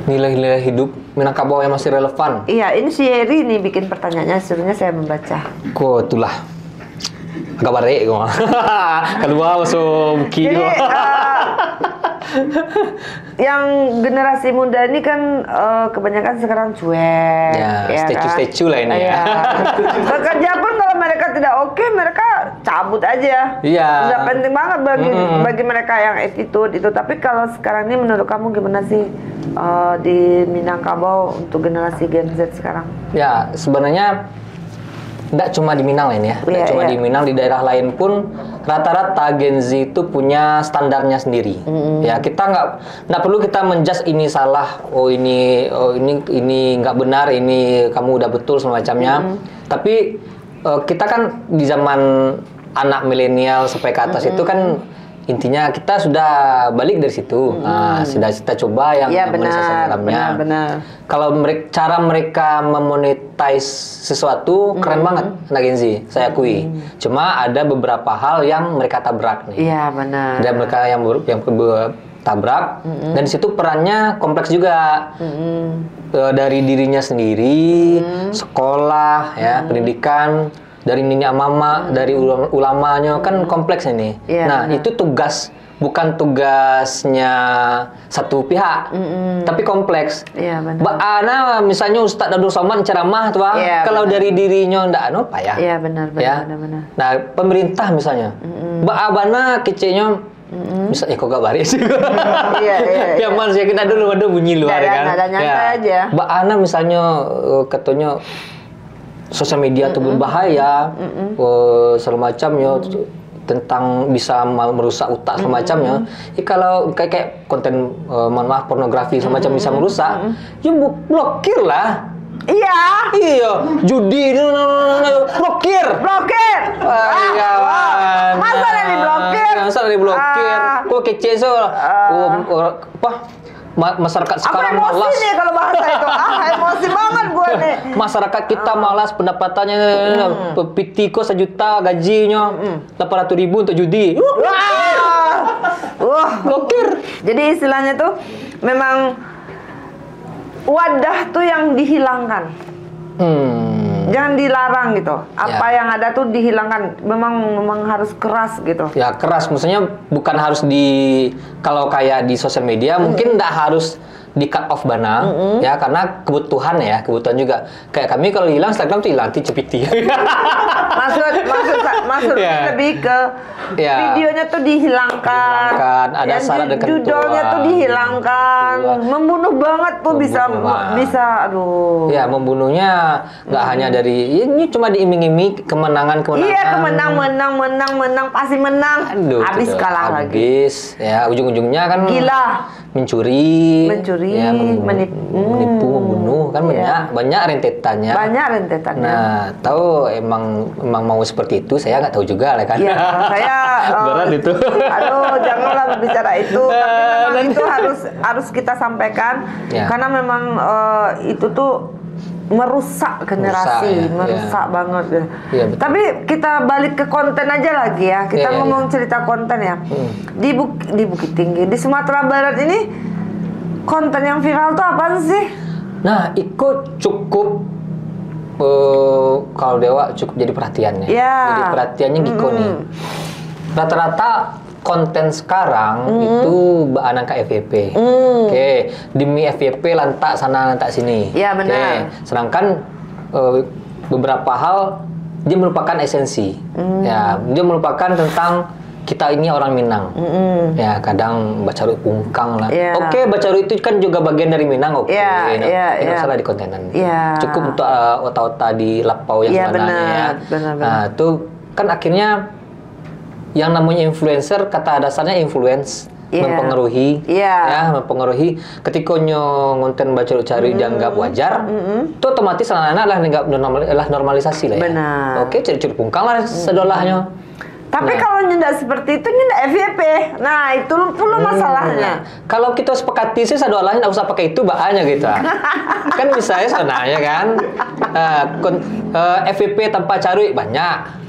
Nilai-nilai hidup Minangkabau yang masih relevan. Iya, ini si Eri nih bikin pertanyaannya, sebenarnya saya membaca. Kok itulah. Agak barek kok. Kedua masuk kiri. Yang generasi muda ini kan kebanyakan sekarang cuek. Ya statue lah ini ya. Bekerja pun kalau mereka tidak oke, mereka cabut aja. Iya. Tidak penting banget bagi mereka yang attitude itu. Tapi kalau sekarang ini menurut kamu gimana sih di Minangkabau untuk generasi Gen Z sekarang? Ya, sebenarnya nggak cuma di Minang lain ya, nggak cuma di Minang, di daerah lain pun rata-rata Gen Z itu punya standarnya sendiri. Ya, kita nggak perlu kita menjudge ini salah, ini nggak benar, ini kamu udah betul semacamnya. Tapi kita kan di zaman anak milenial sampai ke atas itu kan intinya kita sudah balik dari situ. Sudah kita coba yang monetisasi dalamnya. Kalau cara mereka memonetize sesuatu keren banget anak Gen Z, saya akui. Cuma ada beberapa hal yang mereka tabrak nih. Iya, benar. Ada mereka yang tabrak dan di situ perannya kompleks juga. Dari dirinya sendiri, sekolah, ya, pendidikan, dari nini mama, dari ulamanya kan kompleks ini. Nah, itu bukan tugasnya satu pihak, tapi kompleks. Mbak Ana misalnya Ustadz Abdul Somad ceramah tuh, kalau dari dirinya ndak apa ya? Iya, benar. Nah, pemerintah misalnya, Mbak Abana kecenya misalnya kok gak baris sih. Iya. Yang manusia kita dulu ada bunyi luar kan. Ada nyantai aja. Mbak Ana misalnya katanya sosial media itu berbahaya, segala macamnya, tentang bisa merusak otak segala macamnya. Kalau kayak konten mohon maaf pornografi segala macam bisa merusak, ya blokir lah. Iya, judi blokir. Masa ada diblokir? Kok kece so? Masyarakat sekarang emosi malas nih kalau bahasa itu. Emosi banget gue nih. Masyarakat kita malas, pendapatannya PT kok 1 juta gajinya 800.000 untuk judi. Blokir. Jadi istilahnya tuh memang wadah tuh yang dihilangkan. Jangan dilarang gitu. Apa yang ada tuh dihilangkan. Memang harus keras gitu. Ya keras, maksudnya bukan harus kalau kayak di sosial media mungkin nggak harus di cut off bana, ya karena kebutuhan juga. Kayak kami kalau hilang Instagram tuh hilang cepiti. maksud lebih ke videonya tuh dihilangkan, ada syarat dan judulnya tuh dihilangkan, membunuh banget tuh bisa, aduh. Ya membunuhnya nggak hanya dari ini cuma diiming-iming kemenangan. Iya menang pasti menang. Aduh, habis kalah lagi. Ya ujung-ujungnya kan gila. Mencuri, ya, menipu, membunuh kan banyak rentetannya. Nah, tahu emang mau seperti itu, saya nggak tahu juga lah kan. Iya, saya berat itu. Aduh, janganlah berbicara itu. Tapi memang itu harus kita sampaikan karena memang itu tuh merusak generasi, merusak banget. Ya, tapi kita balik ke konten aja lagi ya. Kita ngomong cerita konten ya. Di Bukit Tinggi, di Sumatera Barat ini konten yang viral tuh apa sih? Nah, itu cukup kalau Dewa cukup jadi perhatiannya. Jadi perhatiannya Giko nih. Rata-rata konten sekarang itu baanan ke FYP. Oke, demi FYP lantak sana lantak sini. Iya benar. Sedangkan beberapa hal dia merupakan esensi. Ya, dia merupakan tentang kita ini orang Minang. Ya, kadang Bacarui Pungkang lah. Oke, Bacarui itu kan juga bagian dari Minang. Oke, nggak salah di kontenan. Cukup untuk otak-otak di Lapau yang sebenarnya. Benar. Nah, itu kan akhirnya yang namanya influencer, kata dasarnya influence, mempengaruhi, mempengaruhi. Ketika konten Bacarui dianggap wajar, itu otomatis anak-anak lah normalisasi lah ya. Oke, curi-curi pungkang lah sedolahnya. Tapi kalau nyendak seperti itu nyendak FYP. Nah, itu pula masalahnya. Kalau kita sepakati sih sadolahnya nggak usah pakai itu bahannya gitu. Kan misalnya sebenarnya kan FYP tanpa Carui banyak.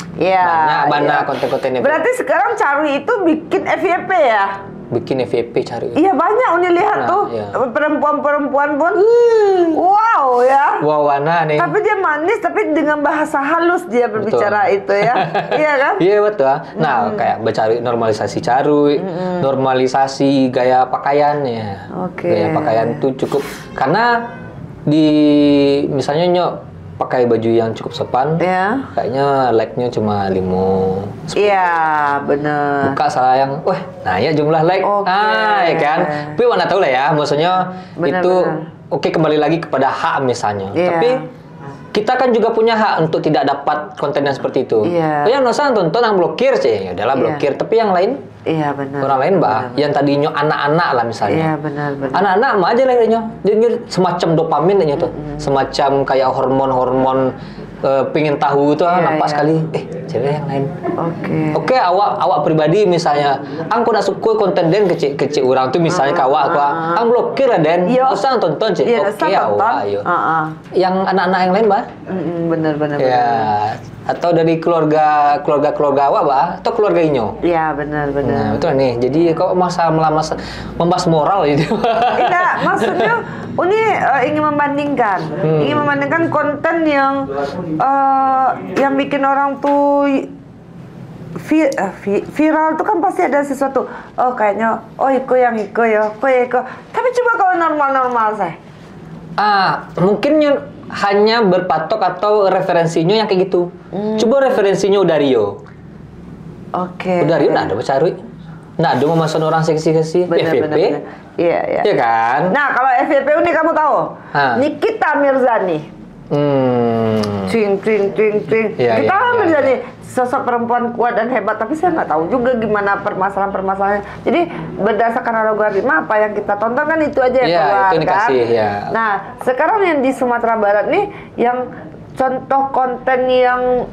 Banyak konten-kontennya. Berarti sekarang Carui itu bikin FYP ya? Bikin FYP Carui. Iya banyak Uni lihat tuh perempuan-perempuan pun. Wow ya. Wawana nih. Tapi dia manis, tapi dengan bahasa halus dia berbicara itu ya. Iya kan? Iya betul. Nah kayak Bacarui normalisasi Carui, normalisasi gaya pakaiannya. Gaya pakaian tuh cukup karena misalnya pakai baju yang cukup sopan, kayaknya like-nya cuma 5. Iya, bener. Buka sayang, nanya jumlah like, ya kan. Tapi mana tahu lah ya, maksudnya itu oke, kembali lagi kepada hak misalnya. Tapi kita kan juga punya hak untuk tidak dapat konten yang seperti itu. Yang nonton yang blokir sih, ya udahlah blokir. Tapi yang lain, benar. Orang lain yang tadinya anak-anak lah misalnya. Iya benar. Anak-anak mah aja lah kayaknya. Dia semacam dopamin kayaknya tuh. Semacam kayak hormon-hormon pengen tahu itu nampak sekali. Cewek yang lain. Oke, awak pribadi misalnya, angku nak suka konten den kecil orang tuh misalnya kawak ang blokir lah den. Usah tonton cik. Oke, awak ayo. Yang anak-anak yang lain bah? Bener. Ya. Atau dari keluarga awak bah? Atau keluarga inyo? Iya benar. Nah, betul nih. Jadi kok membahas moral itu. Tidak, maksudnya Uni ingin membandingkan konten yang bikin orang tuh viral tuh kan pasti ada sesuatu. Kayaknya iko ya. Tapi coba kalau normal saya. Mungkin hanya berpatok atau referensinya yang kayak gitu. Coba referensinya Udario. Udario nggak ada Bacarui. Nggak ada memasang orang seksi-seksi. FYP. Iya kan? Nah, kalau FYP ini kamu tahu? Nikita Mirzani. Cing. Kita Mirzani sosok perempuan kuat dan hebat, tapi saya nggak tahu juga gimana permasalahan-permasalahannya. Jadi berdasarkan algoritma apa yang kita tonton kan itu aja yang keluar itu dikasih, kan. Nah, sekarang yang di Sumatera Barat nih yang contoh konten yang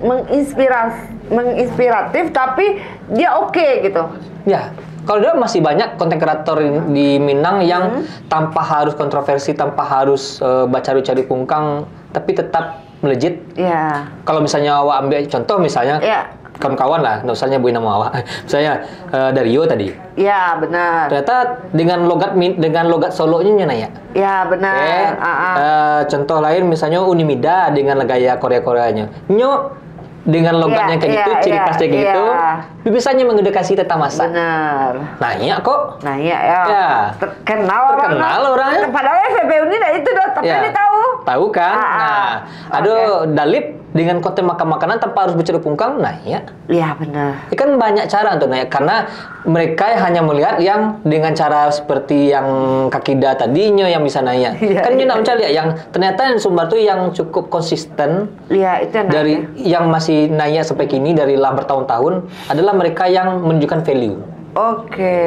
menginspiratif tapi dia oke gitu. Ya. Kalau dia masih banyak konten kreator di Minang yang tanpa harus kontroversi, tanpa harus Bacarui Pungkang, tapi tetap melejit. Kalau misalnya awak ambil contoh misalnya, kawan-kawan lah, nggak usah nyebutin nama awak. Misalnya dari Rio tadi. Iya, benar. Ternyata dengan logat Solonya nanya. Iya, benar. Contoh lain misalnya Unimida dengan gaya Korea-Koreanya. Nyo dengan logatnya kayak gitu, ciri khasnya kayak gitu, bisanya mengedukasi tentang masak. Benar. Nanya kok. Nanya ya. Terkenal orangnya. Padahal FEB ini itu dah, tapi ini tahu. Tahu kan? Aduh, Dalip dengan konten makan-makanan tanpa harus bicara pungkang, nanya. Iya, benar. Kan banyak cara untuk nanya, karena mereka hanya melihat yang dengan cara seperti yang Kakida tadinya yang bisa nanya. Kan dia nak mencari yang ternyata yang sumber tuh yang cukup konsisten. Iya, itu yang dari yang masih nanya sampai kini dari lah bertahun-tahun adalah mereka yang menunjukkan value. Oke.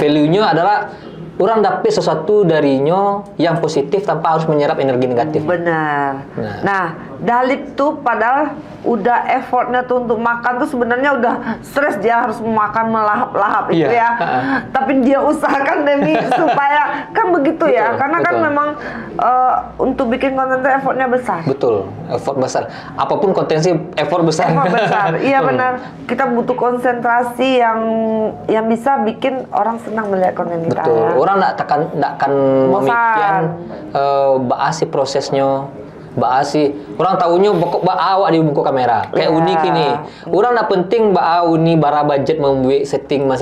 Value-nya adalah orang dapat sesuatu darinya yang positif tanpa harus menyerap energi negatif. Benar. Nah, Dalip tuh padahal udah effortnya tuh untuk makan tuh sebenarnya udah stres, dia harus makan melahap-lahap itu ya. Tapi dia usahakan demi supaya kan begitu ya. Karena kan memang untuk bikin konten itu effortnya besar. Betul, effort besar. Apapun konten sih effort besar. Effort besar. Iya benar. Kita butuh konsentrasi yang bisa bikin orang senang melihat konten kita. Betul. Ya. Orang nggak akan memikirkan bahas prosesnya. Baasi, orang tahunya bokok awak di buku kamera kayak unik ini. Orang nak penting uni bara budget membuat setting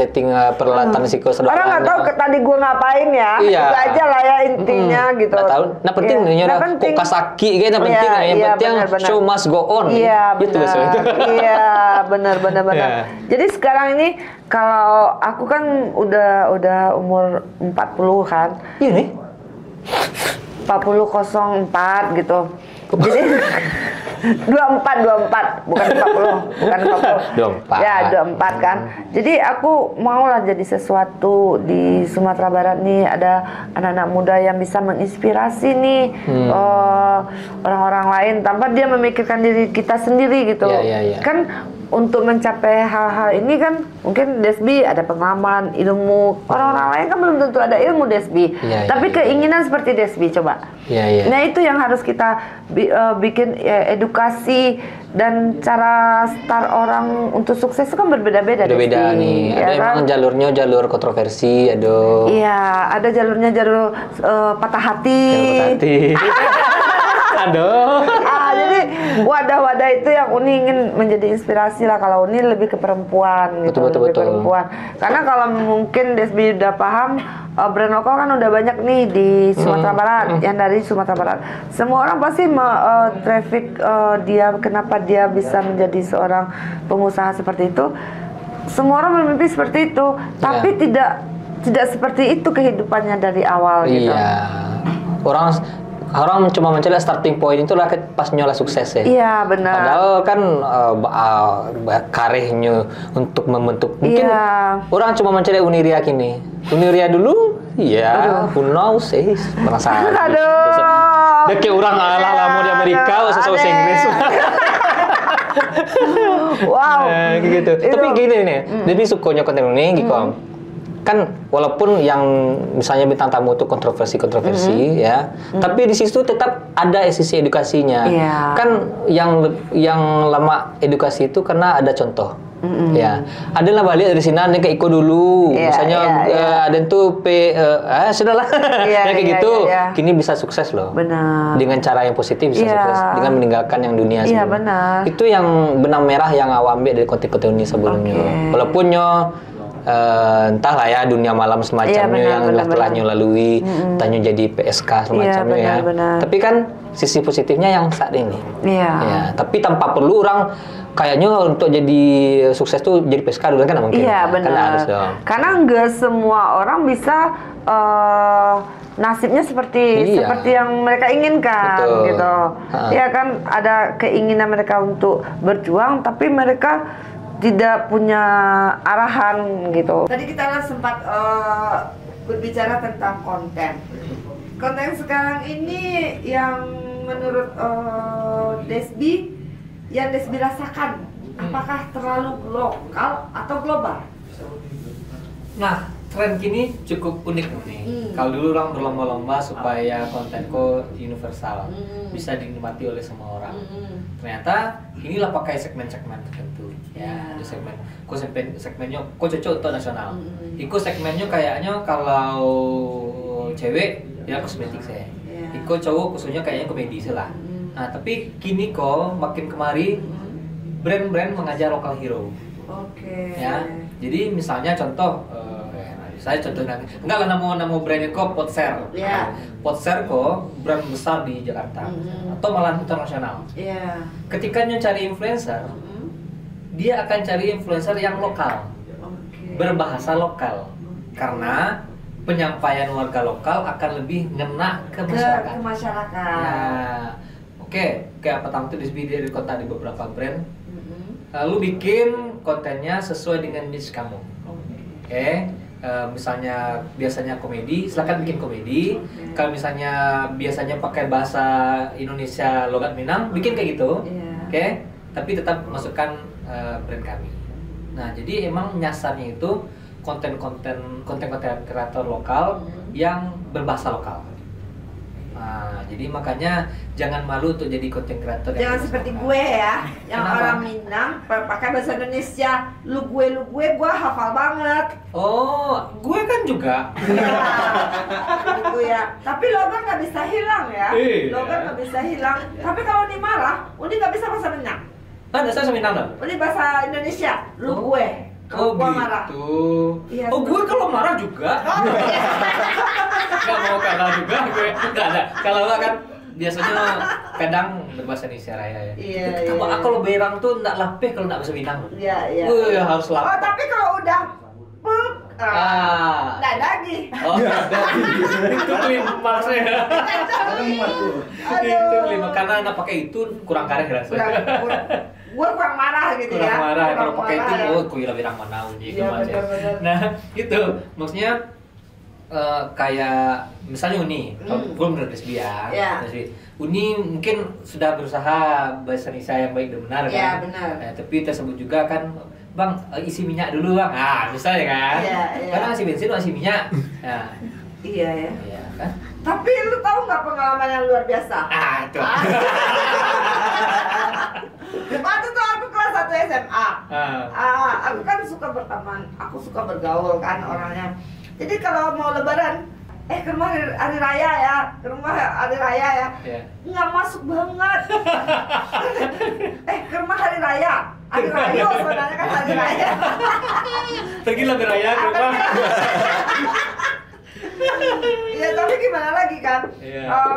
peralatan psikosederhana. Orang nggak tahu tadi gue ngapain ya. Itu aja lah ya intinya gitu. Nggak tahu. Nah penting kok kasaki kayak nah penting yang penting show must go on. Iya benar. Iya benar. Jadi sekarang ini kalau aku kan udah umur 40 kan. Iya nih. 4004 gitu. Jadi 24 bukan 40. 24. Ya, 24 kan. Jadi aku maulah jadi sesuatu di Sumatera Barat nih, ada anak-anak muda yang bisa menginspirasi nih orang-orang lain tanpa dia memikirkan diri kita sendiri gitu. Kan untuk mencapai hal-hal ini kan mungkin Desbi ada pengalaman, ilmu. Orang-orang lain kan belum tentu ada ilmu Desbi. Tapi keinginan seperti Desbi coba. Nah itu yang harus kita bikin edukasi dan cara start orang untuk sukses itu kan berbeda-beda. Beda-beda nih. Ada emang jalurnya jalur kontroversi, ada. Iya, ada jalurnya jalur patah hati. Aduh. Jadi wadah-wadah itu yang Uni ingin menjadi inspirasi lah. Kalau Uni lebih ke perempuan gitu. Betul. Perempuan. Karena kalau mungkin Desbi udah paham, brand lokal kan udah banyak nih di Sumatera Barat, yang dari Sumatera Barat. Semua orang pasti traffic dia, kenapa dia bisa menjadi seorang pengusaha seperti itu. Semua orang bermimpi seperti itu, tapi tidak seperti itu kehidupannya dari awal gitu. Orang cuma mencari starting point itu lah pas nyola sukses ya. Iya benar. Padahal kan karehnya untuk membentuk mungkin orang cuma mencari Uniria kini. Uniria dulu, who knows penasaran. Aduh. Kayak orang lama di Amerika bahasa Inggris. Wow. Gitu. Tapi gini nih, jadi sukanya konten ini gitu. Kan walaupun yang misalnya bintang tamu itu kontroversi ya, tapi di situ tetap ada sisi edukasinya. Kan yang lama edukasi itu karena ada contoh. Ya, adalah balik dari sini nanti ke Iko dulu, misalnya ada tuh sudahlah, kayak gitu, kini bisa sukses loh. Benar. Dengan cara yang positif bisa sukses, dengan meninggalkan yang dunia sebelumnya. Itu yang benang merah yang awam ambil dari konten-konten ini sebelumnya. Walaupunnya entahlah ya dunia malam semacamnya yang telah lalui, tanya jadi PSK semacamnya Tapi kan sisi positifnya yang saat ini. Tapi tanpa perlu orang kayaknya untuk jadi sukses tuh jadi PSK dulu kan mungkin. Iya benar. Karena nggak semua orang bisa nasibnya seperti yang mereka inginkan. Gitu. Ya kan ada keinginan mereka untuk berjuang, tapi mereka tidak punya arahan gitu. Tadi kita sempat berbicara tentang konten. Konten sekarang ini yang menurut Desbi, yang Desbi rasakan, apakah terlalu lokal atau global? Nah, tren kini cukup unik nih. Kalau dulu orang berlomba-lomba supaya kontenku universal, bisa dinikmati oleh semua orang. ternyata inilah pakai segmen-segmen tertentu ya, ada segmennya kok cocok untuk nasional. Iku segmennya kayaknya kalau cewek ya kosmetik saya. Iku cowok khususnya kayaknya komedi sih lah. Nah, tapi kini kok makin kemari brand-brand mengajar lokal hero. Ya. Jadi misalnya contoh saya contohnya enggak lah nama brandnya kok Potser. Potser kok brand besar di Jakarta atau malah internasional. Ketika cari influencer, dia akan cari influencer yang lokal, berbahasa lokal, karena penyampaian warga lokal akan lebih ngena ke masyarakat. Ya, kayak pertama itu di kota di beberapa brand, lalu bikin kontennya sesuai dengan niche kamu. Misalnya biasanya komedi, silakan bikin komedi. Kalau misalnya biasanya pakai bahasa Indonesia logat Minang, bikin kayak gitu. Tapi tetap masukkan brand kami. Nah, jadi emang nyasarnya itu konten kreator lokal yang berbahasa lokal. Nah, jadi makanya jangan malu untuk jadi konten kreator. Jangan seperti gue ya, yang kenapa? Orang Minang pakai bahasa Indonesia, lu gue hafal banget. Oh, gue kan juga. Gitu ya. Tapi logat nggak bisa hilang ya. Logat nggak bisa hilang. Tapi kalau Uni marah, Uni nggak bisa bahasa Minang. Dasar Minang dong. Uni bahasa Indonesia, lu gue. Oh gitu. Marah. Iya, oh gue kalau marah juga. Gak mau kalah juga gue. Gak ada. Kalau kan biasanya kadang berbahasa Indonesia Raya ya. Iya. Kalau berang tuh nggak lapeh kalau nggak bisa Minang. Iya. Harus lapeh. Oh tapi kalau udah nggak lagi. Oh itu klimaksnya. Itu klimaks karena anak pakai itu kurang kareh rasanya. Gue kurang marah gitu kurang ya. Marah. Kalau pakai itu kuila berang mana gitu aja. Nah itu maksudnya kayak misalnya Uni, gue menurut Desbi ya. Uni mungkin sudah berusaha bahasa Indonesia yang baik dan benar kan. Iya benar. Tapi tersebut juga kan, Bang isi minyak dulu Bang. Misalnya kan. Karena isi bensin isi minyak. Nah. Iya kan. Tapi lu tahu nggak pengalaman yang luar biasa? Itu. Waktu itu aku kelas 1 SMA. Aku kan suka berteman, aku suka bergaul kan orangnya. Jadi kalau mau lebaran, ke rumah hari raya ya, nggak masuk banget. Ke rumah hari raya sebenarnya kan hari raya. Pergilah beraya ke rumah. Ya tapi gimana lagi kan,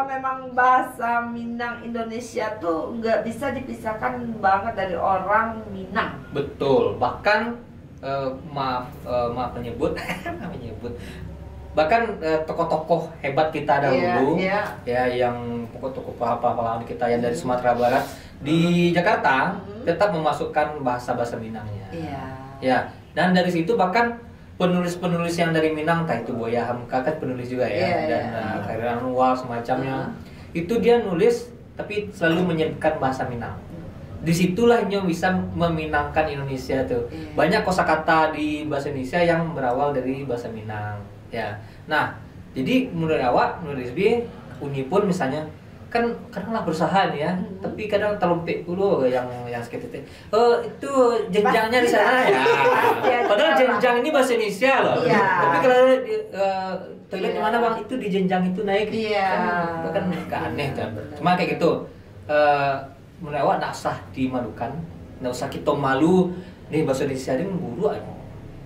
memang bahasa Minang Indonesia tuh nggak bisa dipisahkan banget dari orang Minang. Betul, bahkan maaf menyebut bahkan tokoh-tokoh hebat kita dahulu ya yang tokoh-tokoh pahlawan kita yang dari Sumatera Barat di Jakarta tetap memasukkan bahasa Minangnya. Ya, dan dari situ bahkan penulis-penulis yang dari Minang, entah itu Buaya Hamka kan penulis juga ya, dan Khairul Anwar semacamnya, itu dia nulis tapi selalu menyebutkan bahasa Minang. Disitulah yang bisa meminangkan Indonesia tuh. Banyak kosakata di bahasa Indonesia yang berawal dari bahasa Minang. Ya, nah jadi menurut Rizbi, Uni pun misalnya kan kadang-kadang berusaha nih ya, tapi kadang terlumpik dulu yang sekitar itu jenjangnya di sana ya. Padahal jenjang ini bahasa Indonesia loh. Tapi kalau toilet di mana Bang, itu di jenjang itu naik. Kan agak aneh kan. Cuma kayak gitu. Menurut awak nggak usah dimalukan, nggak usah kita malu nih bahasa Indonesia ini buruk aja.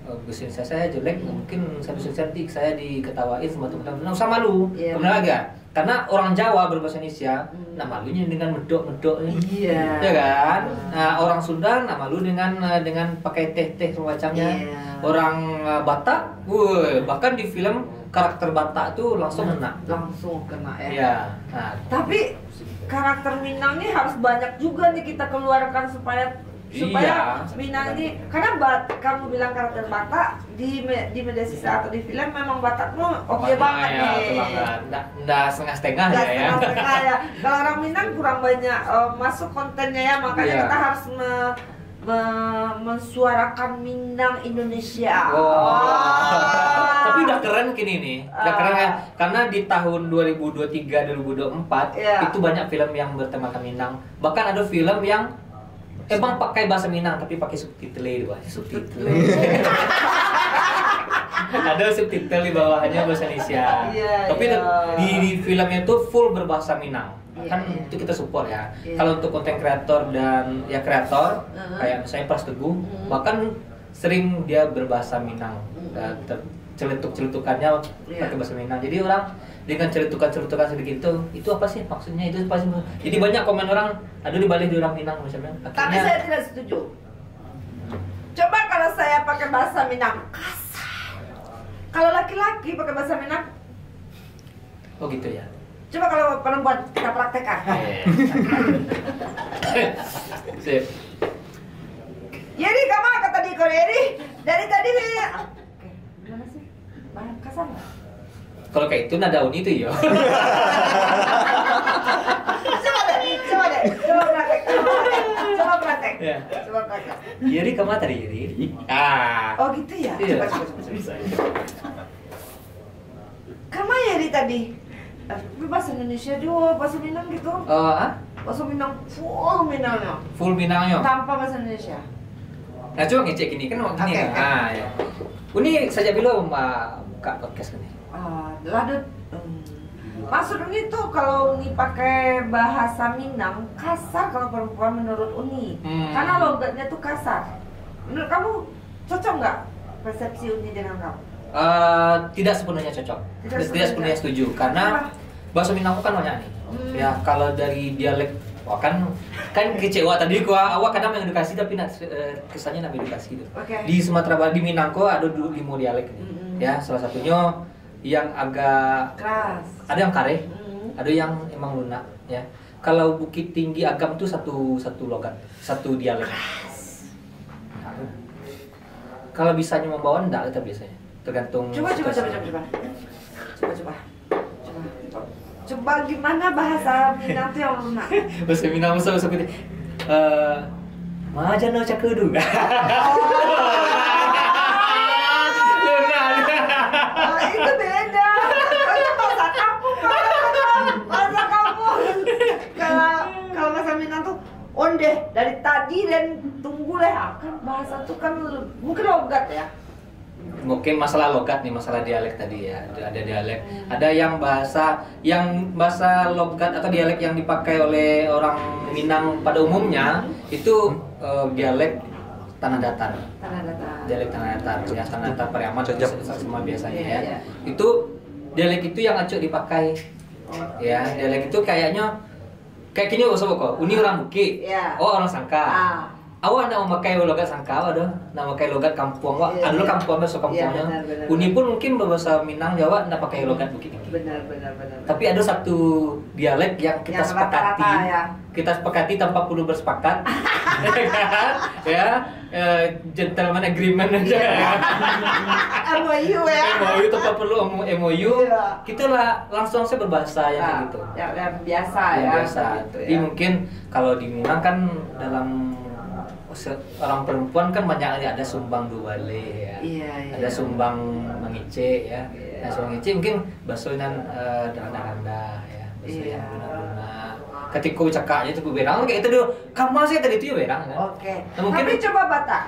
Bahasa Indonesia saya jelek, mungkin saya bisa cantik, saya diketawain sama teman-teman. Nggak usah malu, benar agak. Karena orang Jawa berbahasa Indonesia, nah malunya dengan medok-medok nih, ya kan? Nah orang Sunda, nah malu dengan pakai teh-teh semacamnya. Orang Batak, bahkan di film karakter Batak tuh langsung kena ya. Nah, tapi karakter Minang ini harus banyak juga nih kita keluarkan supaya Minang ini, karena kamu bilang karakter Batak di media sosial atau di film memang Batakmu oke banget nih. Nggak setengah-setengah ya. Kalau orang Minang kurang banyak masuk kontennya ya, makanya kita harus mensuarakan Minang Indonesia. Tapi udah keren kini nih. Udah keren ya. Karena di tahun 2023 2024 itu banyak film yang bertemakan Minang. Bahkan ada film yang emang pakai bahasa Minang tapi pakai subtitle subtitle. Ada subtitle di bawahnya bahasa Indonesia. Tapi di filmnya itu full berbahasa Minang. Kan itu kita support ya. Kalau untuk konten kreator dan ya kreator kayak misalnya Pras Teguh, bahkan sering dia berbahasa Minang. Celetuk-celetukannya pakai bahasa Minang. Jadi orang dengan celetukan-celetukan sedikit itu apa sih maksudnya? Itu pasti. Jadi banyak komen orang, aduh dibalik di orang Minang macamnya. Tapi saya tidak setuju. Coba kalau saya pakai bahasa Minang kasar. Kalau laki-laki pakai bahasa Minang, oh gitu ya. coba kalau perempuan kita praktekkan. Sip. Jadi kamu kata di Korea dari tadi oke, gimana sih? Bahan kasar nggak? Kalau kayak itu nada uni itu ya. Coba praktek. Coba praktek. Jadi kamu tadi jadi. Oh gitu ya. Iya. Coba. Kamu ya tadi. Bahasa Indonesia juga, bahasa Minang gitu. Bahasa Minang full Minangnya. Full Minangnya. Tanpa bahasa Indonesia. Nah coba ngecek ini kan waktu ini. Ya. Ini saja dulu buka podcast ini. Lalu maksud Uni tuh kalau Uni pakai bahasa Minang kasar kalau perempuan menurut Uni. Karena logatnya tuh kasar. Menurut kamu cocok nggak persepsi Uni dengan kamu? Tidak sepenuhnya cocok. Tidak sepenuhnya setuju karena bahasa Minang kan banyak nih. Ya kalau dari dialek kan kecewa tadi awak kadang mengedukasi tapi kesannya nak edukasi gitu. Di Sumatera Barat di Minangko ada 5 dialek nih. Ya salah satunya yang agak keras. Ada yang kare, ada yang emang lunak ya. Kalau Bukit Tinggi Agam tuh satu logat, satu dialek. Kalau bisanya membawa enggak kita biasanya. Tergantung. Coba gimana bahasa Minang tuh yang lunak? Bahasa Minang seperti maja no cakudu. Itu beda. Itu bahasa kampung. Bahasa kampung. Kalau bahasa Minang tuh onde dari tadi dan tunggu akan bahasa tuh kan mungkin logat ya. Mungkin masalah logat nih, masalah dialek tadi ya. Ada dialek, ada yang bahasa logat atau dialek yang dipakai oleh orang Minang pada umumnya itu dialek tanah datar. Dialek tanah datar, ya tanah datar Pariaman semua biasanya ya. Itu dialek itu yang acuk dipakai. Ya, dialek itu kayaknya kayak gini kok. Uni orang Bukit. Oh, orang Sangka. Awak nak memakai logat Sangka, nak memakai logat kampung awak. Ada kampung masuk kampungnya. Uni pun mungkin berbahasa Minang Jawa nak pakai logat Bukit Tinggi. Benar. Tapi ada satu dialek yang kita sepakati. Kita sepakati tanpa perlu bersepakat. Gentleman agreement aja. MOU ya. MOU tanpa perlu MOU. Kita langsung saya berbahasa yang gitu. Yang biasa ya. Biasa. Jadi mungkin kalau di Minang kan dalam orang perempuan kan banyak ada sumbang dua bale ya. Ada sumbang mengice ya. Nah, sumbang mengice mungkin basuhan dana-dana ya. Basuhan guna-guna. Ketika cakapnya itu berang kayak itu dulu. Kamu sih tadi itu ya berang kan? Oke. Nah, mungkin tapi coba Bata.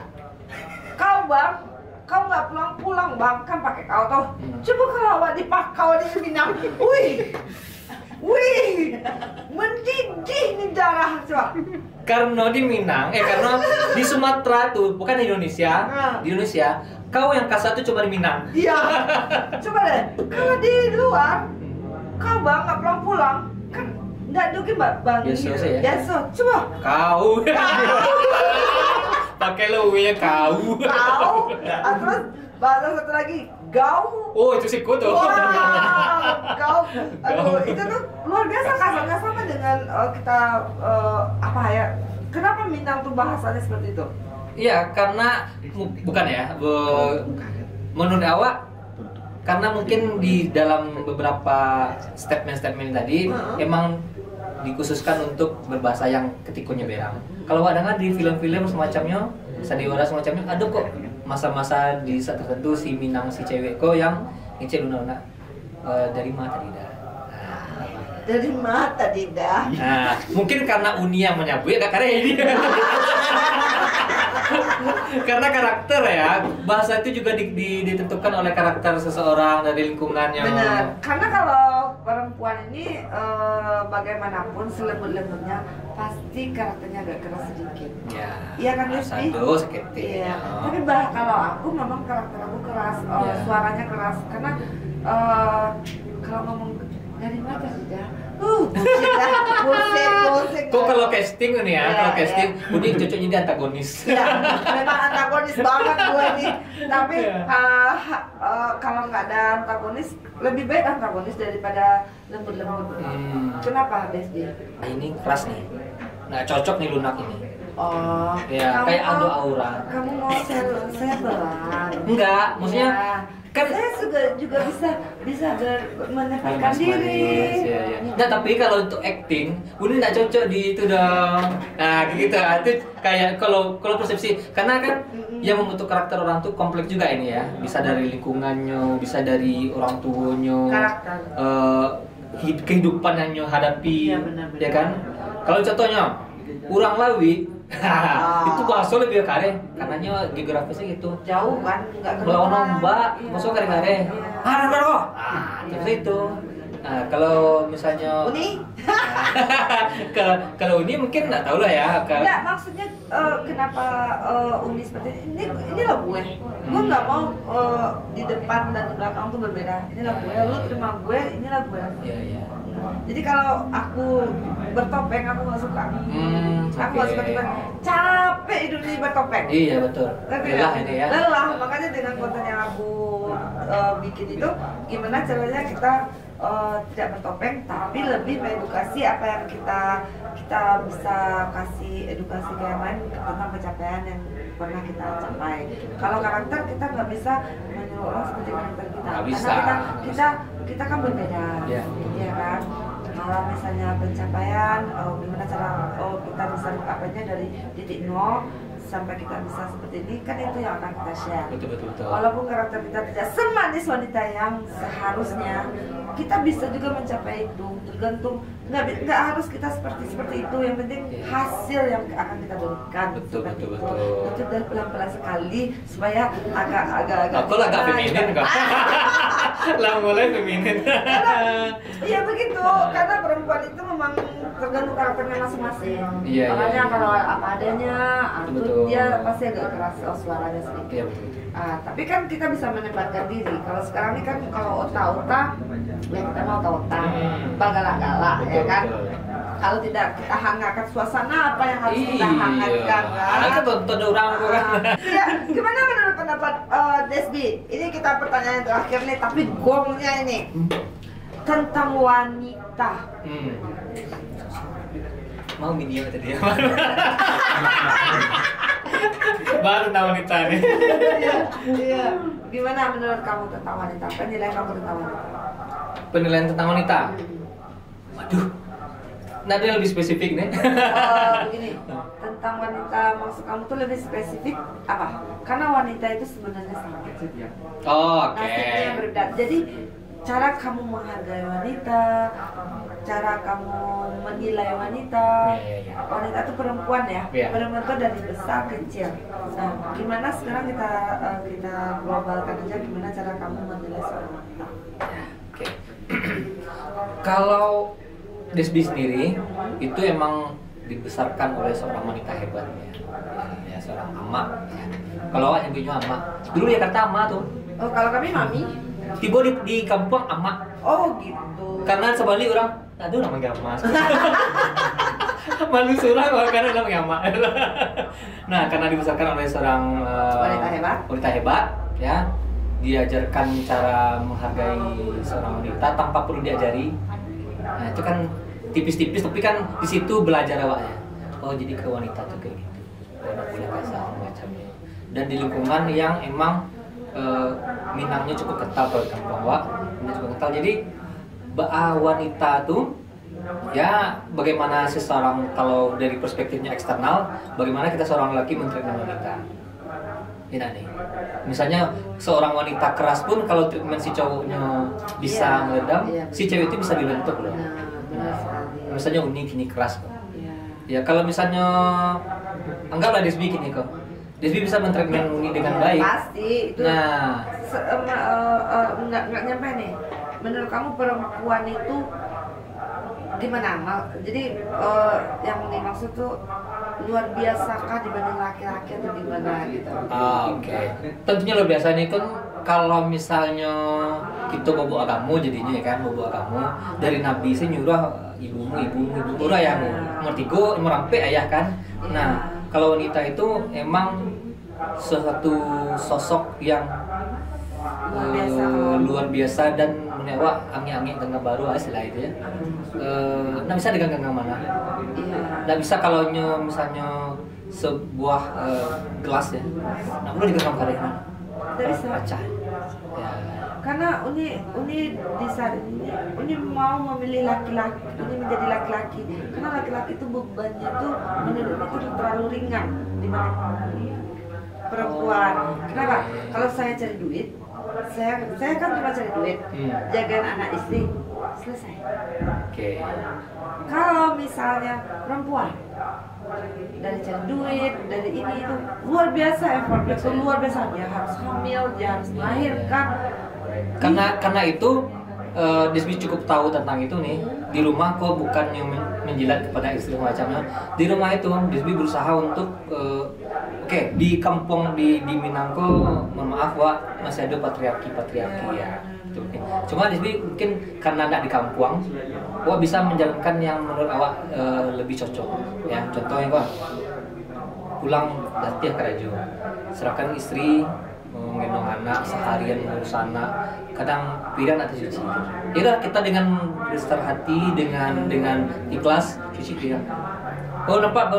Kau nggak pulang bang kan pakai kau toh. Coba kalau awak dipakau di Minang. Wih, mendidih nih darah coba. Karena di Minang, karena di Sumatera tuh, bukan di Indonesia. Di Indonesia, kau yang kasar tuh cuma di Minang. Iya. Coba deh, kalau di luar, kau bang nggak pulang kan nggak dugi bang. Ya. Coba. Kau. Pakai lo ya kau. Terus bahasa satu lagi. Gau. Oh, itu sih tuh. Gau. Itu tuh luar biasa kasarnya sama dengan kita apa ya? Kenapa Minang tuh bahasanya seperti itu? Iya, karena bukan ya. Menurut awak karena mungkin di dalam beberapa statement tadi emang dikhususkan untuk berbahasa yang ketikunya berang. Kalau ada nggak di film-film semacamnya sandiwara semacamnya. Ada kok masa-masa di saat tertentu si Minang si cewek kok yang ngecek luna dari mata tidak. Dari mata tidak. Nah, mungkin karena Uni yang menyabui agak karena ini. Karena karakter ya, bahasa itu juga ditentukan oleh karakter seseorang dari lingkungannya. Benar. Karena kalau perempuan ini bagaimanapun selembut-lembutnya pasti karakternya agak keras sedikit. Ya. Iya kan Lesti? Iya. Tapi kalau aku memang karakter aku keras, suaranya keras karena kalau ngomong dari mata sudah bullshit. Kok kalau casting ini ya, kalau casting Budi cocoknya di antagonis. Iya, memang antagonis banget gue nih. Tapi kalau nggak ada antagonis, lebih baik antagonis daripada lembut-lembut. Kenapa Desdi? Nah, ini keras nih, nggak cocok nih lunak ini. Oh, ya kayak ado aura. Kamu mau saya belan? Enggak, maksudnya. Ya. Kan saya juga bisa menempatkan diri. Nah, tapi kalau untuk acting, Budi nggak cocok di itu dong. Nah, gitu. Itu kayak kalau persepsi, karena kan yang membentuk karakter orang tuh kompleks juga ini ya. Bisa dari lingkungannya, bisa dari orang tuanya. Karakter. Kehidupan yang nyo hadapi, ya kan? Kalau contohnya, orang Lawi. Itu bahasa lebih kare karena geografisnya gitu jauh kan nggak melawan ombak masuk kare seperti itu. Nah, kalau misalnya Uni kalau Uni mungkin nggak tahu lah ya nggak maksudnya kenapa Uni seperti ini lah gue nggak mau di depan dan di belakang tuh berbeda. Inilah gue, lu terima gue, inilah gue. Iya. Jadi kalau aku bertopeng aku nggak suka. Aku nggak suka juga. Capek hidup di bertopeng. Iya betul. Lelah ini ya. Lelah, makanya dengan konten yang aku bikin itu, gimana caranya kita tidak bertopeng, tapi lebih mengedukasi apa yang kita bisa kasih edukasi ke yang lain tentang pencapaian yang pernah kita capai. Kalau karakter kita nggak bisa menyuruh orang seperti karakter kita, karena kita kan berbeda, ya kan. Kalau misalnya pencapaian, gimana cara kita bisa apanya dari titik nol sampai kita bisa seperti ini, kan itu yang akan kita share. Betul. Walaupun karakter kita tidak semanis wanita yang seharusnya, kita bisa juga mencapai itu. Tergantung, nggak harus kita seperti itu. Yang penting hasil yang akan kita berikan. Betul. Itu dari pelan-pelan sekali supaya agak. Aku agak feminin kok. Lah mulai feminin. Iya begitu, karena perempuan itu memang tergantung karakternya masing-masing. Iya. Makanya kalau apa adanya, dia pasti agak keras suaranya sedikit. Iya betul. Tapi kan kita bisa menempatkan diri. Kalau sekarang ini kan kalau otak-otak, ya kita mau otak-otak, galak-galak, ya kan. Kalau tidak kita hangatkan suasana, apa yang harus kita hangatkan? Kan tonton orang kan. Iya, gimana menurut pendapat Desdi? Ini kita pertanyaan yang terakhir nih, tapi gongnya ini tentang wanita. Mau video tadi ya. Baru tentang wanita nih. Iya. Gimana menurut kamu tentang wanita? Penilaian kamu tentang wanita? Penilaian tentang wanita. Waduh. Nah, dia lebih spesifik nih. Begini. Tentang wanita, maksud kamu tuh lebih spesifik apa? Karena wanita itu sebenarnya sangat kecil. Oh, oke. Nasibnya berbeda. Jadi cara kamu menghargai wanita, cara kamu menilai wanita. Wanita itu perempuan ya. Perempuan itu dari besar kecil. Nah, gimana sekarang kita globalkan aja gimana cara kamu menilai seorang wanita? Oke. Kalau Desdi sendiri itu emang dibesarkan oleh seorang wanita hebat ya seorang ama. Kalau awak nyebutnya ama, dulu ya kata ama tuh. Oh, kalau kami mami. Tiba di kampung ama. Oh gitu. Karena sebalik orang, aduh nama gama. Malu surah karena nama gama. Nah, karena dibesarkan oleh seorang wanita hebat, ya, diajarkan cara menghargai seorang wanita tanpa perlu diajari. Nah, itu kan tipis-tipis, tapi kan di situ belajar awaknya. Oh, jadi ke wanita tuh kayak gitu. Tidak boleh kasar macamnya. Dan di lingkungan yang emang Minangnya cukup kental kalau di kampung awak, cukup kental. Jadi wanita tuh Ya, bagaimana seseorang kalau dari perspektifnya eksternal, bagaimana kita seorang laki mentreatment wanita. Ini nih. Misalnya seorang wanita keras pun kalau treatment si cowoknya bisa meredam, si cewek itu bisa dibentuk loh. Misalnya unik ini keras. Ya kalau misalnya anggaplah Desbi gini kok. Desbi bisa mentreatment Uni dengan baik. Pasti itu. Nah, nggak nyampe nih. Menurut kamu perempuan itu gimana? Jadi yang dimaksud tuh luar biasakah dibanding laki-laki atau gimana gitu? Oke. Tentunya luar biasa nih kan kalau misalnya kita bobo agamu jadinya ya kan bobo agamu dari Nabi sih nyuruh ibu ayahmu nomor 3 nomor rampe ayah kan. Nah kalau wanita itu emang suatu sosok yang luar biasa dan menewa angin-angin dengan baru istilah itu ya. Nggak bisa digangang mana. Nggak bisa kalau misalnya sebuah gelas ya. Nggak perlu digangang karena dari pecah. Ya. Karena Uni di saat ini Uni mau memilih laki-laki, Uni menjadi laki-laki. Karena laki-laki itu bebannya tuh menurut itu terlalu ringan dibanding perempuan. Kenapa? Kalau saya cari duit, saya kan cuma cari duit, jagain anak istri, selesai. Oke. Kalau misalnya perempuan dari cari duit, dari ini itu luar biasa effortnya itu luar biasa. Dia harus hamil, dia harus melahirkan. Karena itu Desbi cukup tahu tentang itu nih. Di rumah kok bukannya menjilat kepada istri macamnya. Di rumah itu Desbi berusaha untuk oke, di kampung di Minangko, mohon maaf Wak, masih ada patriarki ya. Cuma Desbi mungkin karena tidak di kampung, Wak bisa menjalankan yang menurut awak lebih cocok. Ya, contohnya Wak, pulang datih ke Rajo, serahkan istri menggendong anak seharian ngurus anak, kadang piring atau cuci. Itulah kita dengan besar hati, dengan ikhlas cuci piring. Oh nampak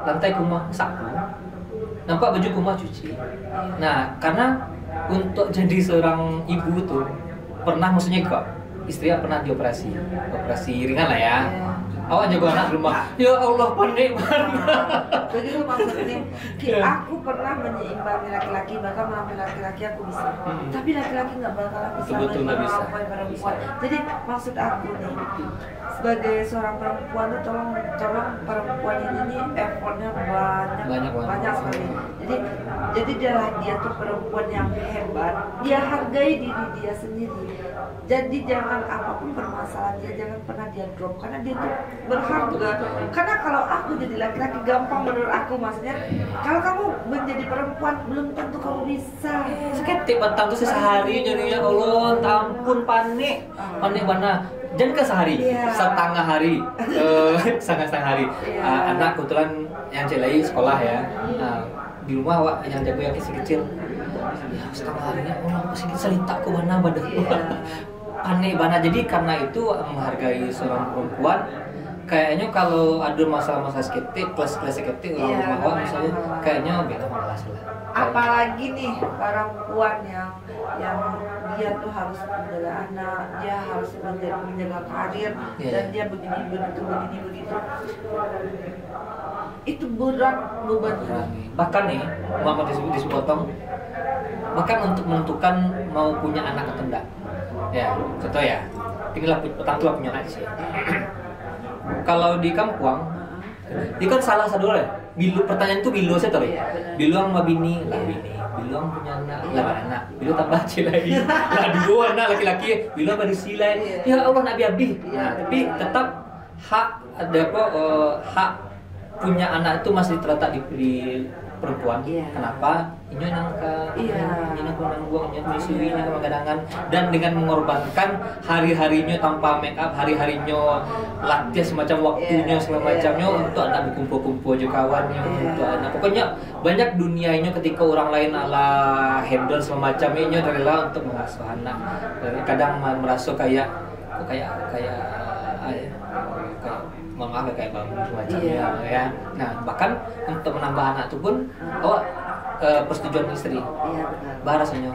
lantai kumah sapu, nampak baju kumah cuci. Nah karena untuk jadi seorang ibu tuh pernah maksudnya kok istri pernah dioperasi ringan lah ya. Awak jago anak di rumah. Ya Allah panik banget. Begitu maksudnya. Aku pernah menyeimbangi laki-laki, bahkan melampaui laki-laki aku bisa. Tapi laki-laki nggak bakalan bisa melampaui perempuan. Jadi maksud aku nih, sebagai seorang perempuan tuh tolong perempuan ini effortnya banyak sekali. Jadi dia tuh perempuan yang hebat. Dia hargai diri dia sendiri. Jadi jangan apapun permasalahan dia jangan pernah dia drop karena dia tuh berharga. Karena kalau aku jadi laki-laki gampang menurut aku maksudnya. Kalau kamu menjadi perempuan belum tentu kamu bisa. Seketik batang tuh sehari jadinya Allah, ampun panik mana. Jangan ke sehari, setengah hari, setengah hari. Anak kebetulan yang celai sekolah ya. Di rumah Wak yang jago yang kecil. Ya setengah harinya, sedikit selintakku mana badan. Panik banget. Jadi karena itu menghargai seorang perempuan. Kayaknya kalau ada masalah-masalah seketik, kelas seketik orang rumah misalnya, kayaknya bela malas lah. Apalagi nih perempuan yang dia tuh harus menjaga anak, dia harus menjaga karir, dan dia begini begitu. Itu berat beban. Bahkan nih, mau disepotong, bahkan untuk menentukan mau punya anak atau enggak. Ya, contoh ya, inilah petang tua punya anak sih. Kalau di kampung, ini kan salah satu ya. Bilu pertanyaan itu bilu saya tahu ya. Bilu yang mau bini, bilu yang punya anak, bilu tambah lagi. Lah dua anak laki-laki, bilu apa disilai. Ya Allah nak biabi. Nah, tapi tetap hak hak punya anak itu masih terletak di perempuan. Kenapa? Ini nangka, ini nang buang, ini menyusui, ini kemagangan, dan dengan mengorbankan hari-harinya tanpa make up, hari-harinya latihan semacam waktunya segala macamnya untuk anak berkumpul-kumpul juga kawannya, untuk anak. Pokoknya banyak dunianya ketika orang lain ala handle semacamnya rela untuk mengasuh anak. Kadang merasa kayak mohon maaf kayak bambu semacamnya ya. Nah bahkan untuk menambah anak itu pun persetujuan istri. Bahasanya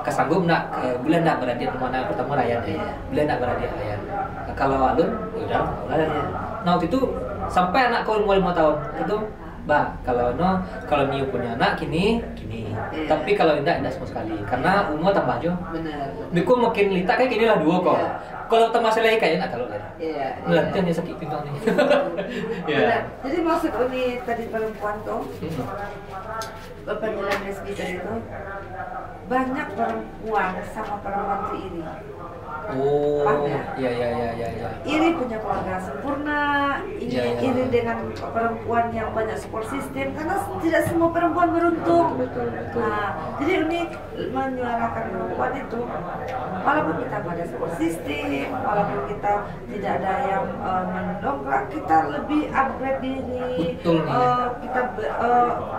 kesanggup nak boleh nak berhadiah mana pertama Ryan ya, boleh nak berhadiah Ryan. Nah, kalau Alun ya udah dia. Nah waktu itu sampai anak kau umur 5 tahun itu Bang, kalau Niu punya anak gini. Tapi kalau Indah sama sekali. Karena umur tambah aja. Benar. Biku makin lita kayak gini lah 2 kok. Kalau termasuk lagi kayaknya kalau kan. Iya. Berarti hanya sakit pinggang nih. Benar. Jadi maksud Uni tadi perempuan tuh, penilaian lesbi tadi tuh, banyak perempuan sama perempuan tuh iri. Oh, iya. Iri punya keluarga sempurna, iri dengan perempuan yang banyak support system, karena tidak semua perempuan beruntung. Betul. Nah, jadi Uni menyuarakan perempuan itu, walaupun kita pada support system, walaupun kita tidak ada yang mendongkrak, kita lebih upgrade diri. Betul,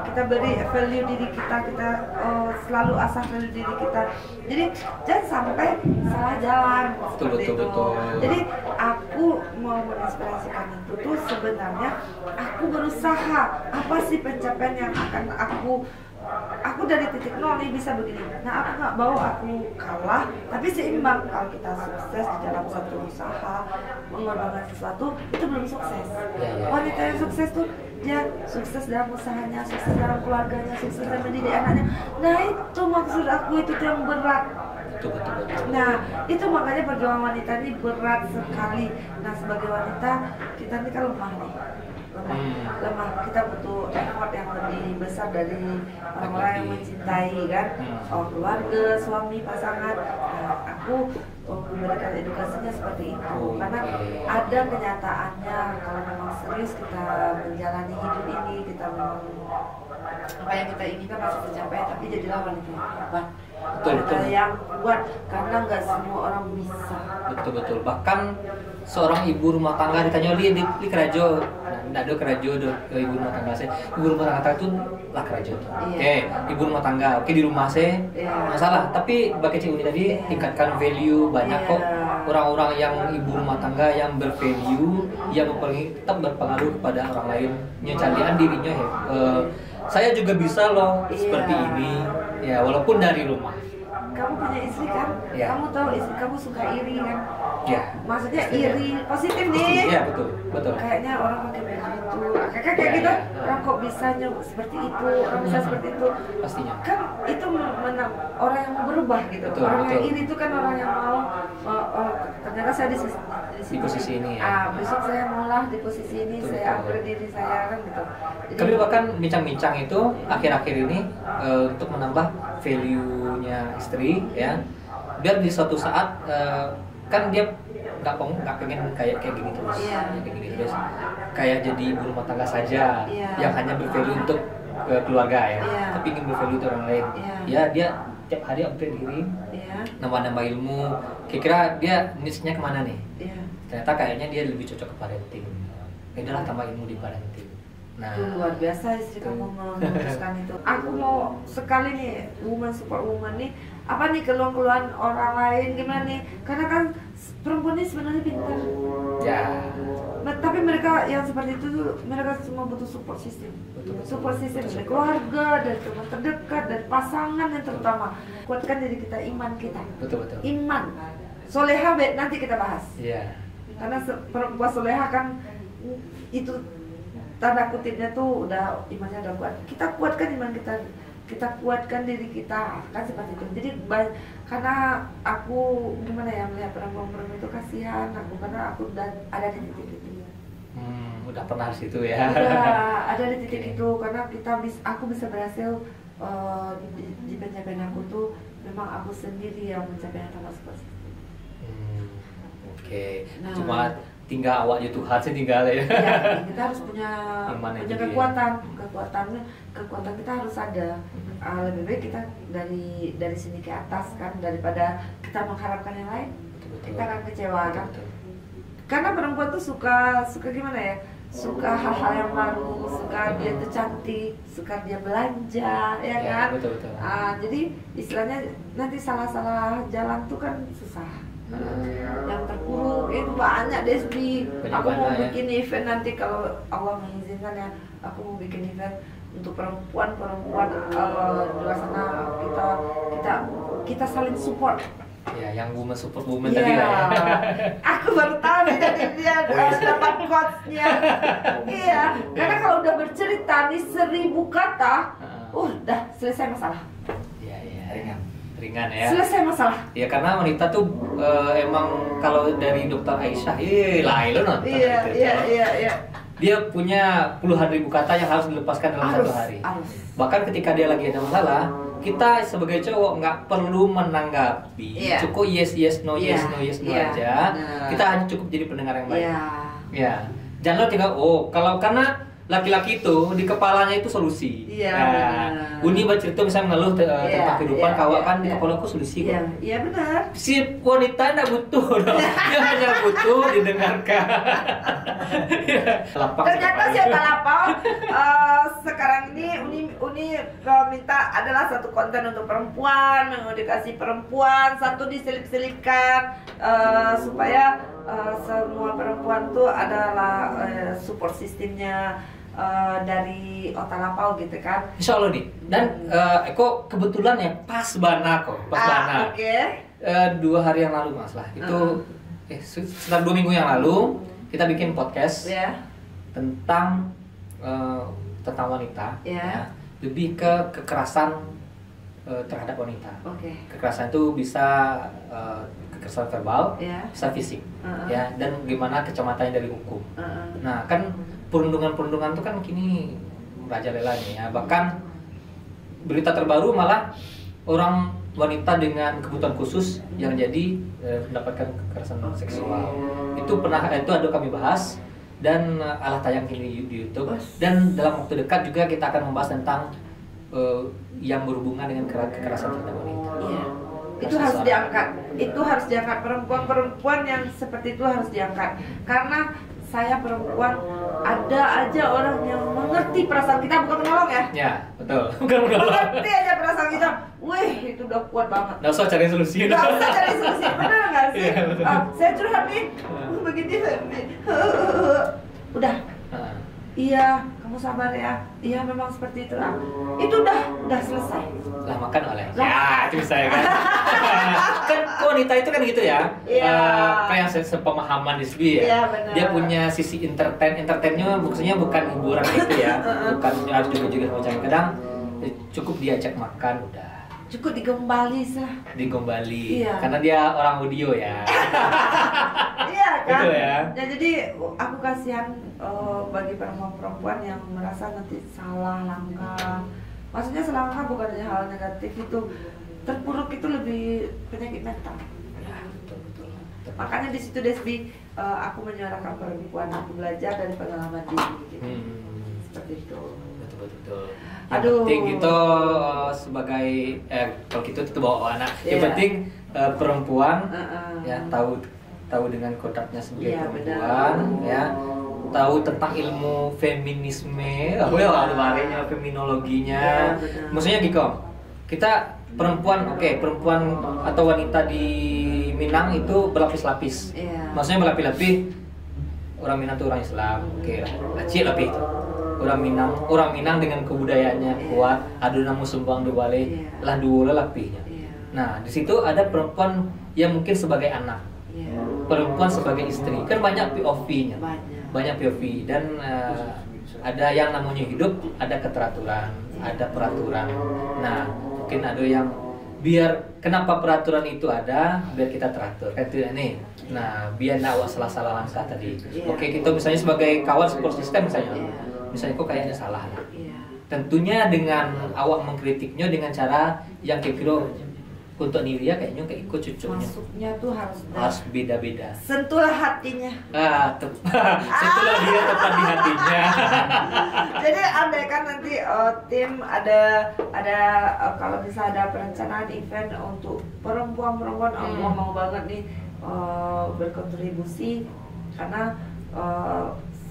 Kita beri value diri kita selalu asah value diri kita. Jadi jangan sampai salah jalan. Betul. Jadi aku mau menginspirasikan itu tuh sebenarnya aku berusaha apa sih pencapaian yang akan aku dari titik nol nih bisa begini. Nah aku nggak mau aku kalah, tapi seimbang. Kalau kita sukses di dalam satu usaha, mengorbankan sesuatu, itu belum sukses. Wanita yang sukses tuh dia sukses dalam usahanya, sukses dalam keluarganya, sukses dalam mendidik anaknya. Nah itu maksud aku, itu yang berat. Betul. Nah itu makanya perjuangan wanita ini berat sekali. Nah sebagai wanita kita ini kan lemah nih. Lemah, kita butuh effort yang lebih besar dari orang-orang yang mencintai kan, keluarga, suami, pasangan. Nah, aku memberikan edukasinya seperti itu karena ada kenyataannya kalau memang serius kita menjalani hidup ini, kita memang apa yang kita inginkan masih tercapai, tapi jadilah wanita yang kuat. Wanita yang kuat karena nggak semua orang bisa. Betul. Bahkan seorang ibu rumah tangga ditanya di kerajo, nah ada kerajo ibu rumah tangga saya, ibu rumah tangga itu lah kerajo. Oke, ibu rumah tangga, oke di rumah saya masalah. Tapi bagi Cik Uni tadi tingkatkan value, banyak kok orang-orang yang ibu rumah tangga yang bervalue, yang tetap berpengaruh kepada orang lain, nyecalian dirinya saya juga bisa loh seperti ini ya, walaupun dari rumah. Kamu punya istri kan? Kamu tahu istri kamu suka iri kan? Ya. Maksudnya iri positif nih. Iya betul. Kayaknya orang pakai begitu, kayak gitu. Orang kok bisanya seperti itu, orang bisa seperti itu. Pastinya. Kan itu orang yang mau berubah gitu. Orang yang iri itu kan orang yang mau ternyata saya di posisi ini ya. Besok saya maulah di posisi ini, saya upgrade diri saya kan gitu. Jadi, kami bahkan bincang-bincang itu akhir-akhir ini untuk menambah value-nya istri ya, biar di suatu saat kan dia nggak pengen kayak gini terus, kayak jadi ibu rumah tangga saja yang hanya bervalue untuk keluarga ya, tapi ingin bervalue untuk orang lain. Ya dia tiap hari upgrade diri, nambah ilmu. Kira-kira dia niche-nya kemana nih? Ternyata kayaknya dia lebih cocok ke parenting. Adalah tambah ilmu di parenting. Nah, itu luar biasa istri kamu memutuskan itu. Aku mau sekali nih super woman nih, apa nih keluhan-keluhan orang lain gimana nih? Karena kan perempuan ini sebenarnya pintar. Ya. Tapi mereka yang seperti itu tuh, mereka semua butuh support system. Support system dari keluarga, dari teman terdekat, dari pasangan yang terutama. Kuatkan diri kita, iman kita. Betul. Iman. Soleha nanti kita bahas. Iya. Karena perempuan soleha kan itu tanda kutipnya tuh udah imannya udah kuat. Kita kuatkan iman kita kuatkan diri kita kan seperti itu. Jadi karena aku gimana ya melihat perempuan itu kasihan aku, karena aku udah ada di titik itu. Udah pernah di situ ya. Udah ada di titik itu karena aku bisa berhasil di pencapaian aku tuh memang aku sendiri yang mencapai hal seperti itu. Oke. Nah, tinggal awak Tuhan sih tinggal ya. Iya, kita harus punya kekuatan kita harus ada. Lebih baik kita dari sini ke atas kan, daripada kita mengharapkan yang lain. Betul. Kita akan kecewa kan. Karena perempuan tuh suka gimana ya? Suka hal-hal yang baru, suka dia tuh cantik, suka dia belanja, ya kan? Betul. Jadi istilahnya nanti salah jalan tuh kan susah. Yang terpuruk itu banyak Desbi. Aku mau bikin event nanti kalau Allah mengizinkan ya. Aku mau bikin event untuk perempuan di luar sana. kita saling support. Ya, yang woman support woman tadi lah ya. Aku baru tahu nih jadi dia dapat quotes-nya. Iya, karena kalau udah bercerita nih 1000 kata, udah selesai masalah. Iya, ringan ya. Selesai masalah. Ya karena wanita tuh emang kalau dari Dokter Aisyah, lo nonton. Iya. Dia punya puluhan ribu kata yang harus dilepaskan dalam satu hari. Bahkan ketika dia lagi ada masalah, kita sebagai cowok nggak perlu menanggapi, cukup yes no aja. Kita hanya cukup jadi pendengar yang baik. Ya, jangan lo tinggal kalau karena laki-laki itu di kepalanya itu solusi. Uni bercerita misalnya mengeluh tentang kehidupan kan di kepala aku solusi. Iya benar. Si wanita nggak butuh dong, dia hanya butuh didengarkan. Ternyata siapa lapang sekarang ini Uni minta adalah satu konten untuk perempuan, mengedukasi perempuan, satu diselip-selipkan supaya semua perempuan tuh adalah support sistemnya dari Otalapau gitu kan. Insya Allah nih. Dan Eko kebetulan ya pas bana. Oke. 2 hari yang lalu mas lah. Itu sekitar 2 minggu yang lalu kita bikin podcast tentang wanita. Ya. Lebih ke kekerasan terhadap wanita. Kekerasan itu bisa kekerasan verbal, bisa fisik, ya, dan gimana kacamataan dari hukum. Nah, kan perundungan itu kan kini merajalela nih ya. Bahkan berita terbaru malah orang wanita dengan kebutuhan khusus yang jadi mendapatkan kekerasan seksual. Itu ada kami bahas dan alah tayang kini di YouTube. Dan dalam waktu dekat juga kita akan membahas tentang yang berhubungan dengan kekerasan terhadap wanita. Itu harus diangkat. Itu harus diangkat. Perempuan yang seperti itu harus diangkat. Karena saya perempuan, ada aja orang yang mengerti perasaan kita, bukan menolong ya? Ya, betul. Bukan menolong. Mengerti aja perasaan kita. Wih, itu udah kuat banget. Nggak usah cari solusi. Benar nggak sih? Saya curhat nih, begini. Udah. Iya, kamu sabar ya. Iya, memang seperti itu lah. Itu udah selesai. Lah makan oleh. Ya, itu saya kan. Kan wanita itu kan gitu ya. Kayak sepemahaman Disbi ya. Iya, benar. Dia punya sisi entertainnya maksudnya bukan hiburan gitu ya. Bukan harus juga macam kadang cukup diajak makan udah. Cukup digembali lah. Iya. Karena dia orang audio ya. Iya kan? Gitu ya. Dan jadi aku kasihan bagi perempuan-perempuan yang merasa nanti salah langkah. Maksudnya salah langkah bukan hanya hal negatif, itu terpuruk itu lebih penyakit mental. Ya, betul. Makanya di situ Desbi aku menyuarakan perempuan, aku belajar dari pengalaman diri gitu. Seperti itu. Betul. Yang penting itu sebagai kalau gitu itu bawa anak. Yang penting perempuan ya tahu dengan kodratnya sebagai perempuan, ya, tahu tentang ilmu feminisme, ada feminologinya. Maksudnya gitu, kita perempuan atau wanita di Minang itu berlapis-lapis. Maksudnya berlapis-lapis. Orang Minang itu orang Islam, Aceh lapis itu. Orang Minang dengan kebudayaannya kuat, adu namu sembang duwale, lah dua lapihnya. Nah, di situ ada perempuan yang mungkin sebagai anak, perempuan sebagai istri, kan banyak POV-nya, banyak POV dan ada yang namanya hidup, ada keteraturan, ada peraturan. Nah, mungkin ada yang kenapa peraturan itu ada, biar kita teratur, kan itu nih. Nah, biar nggak salah langkah tadi. Oke, kita misalnya sebagai kawan support system misalnya kok kayaknya salah. Tentunya dengan awak mengkritiknya dengan cara yang kira-kira untuk Niria kayaknya kayak ikut cucunya. Masuknya tuh harus beda-beda. Sentuhlah hatinya. Sentuhlah dia tepat di hatinya. Jadi andaikan nanti tim ada kalau bisa ada perencanaan event untuk perempuan mau banget nih berkontribusi karena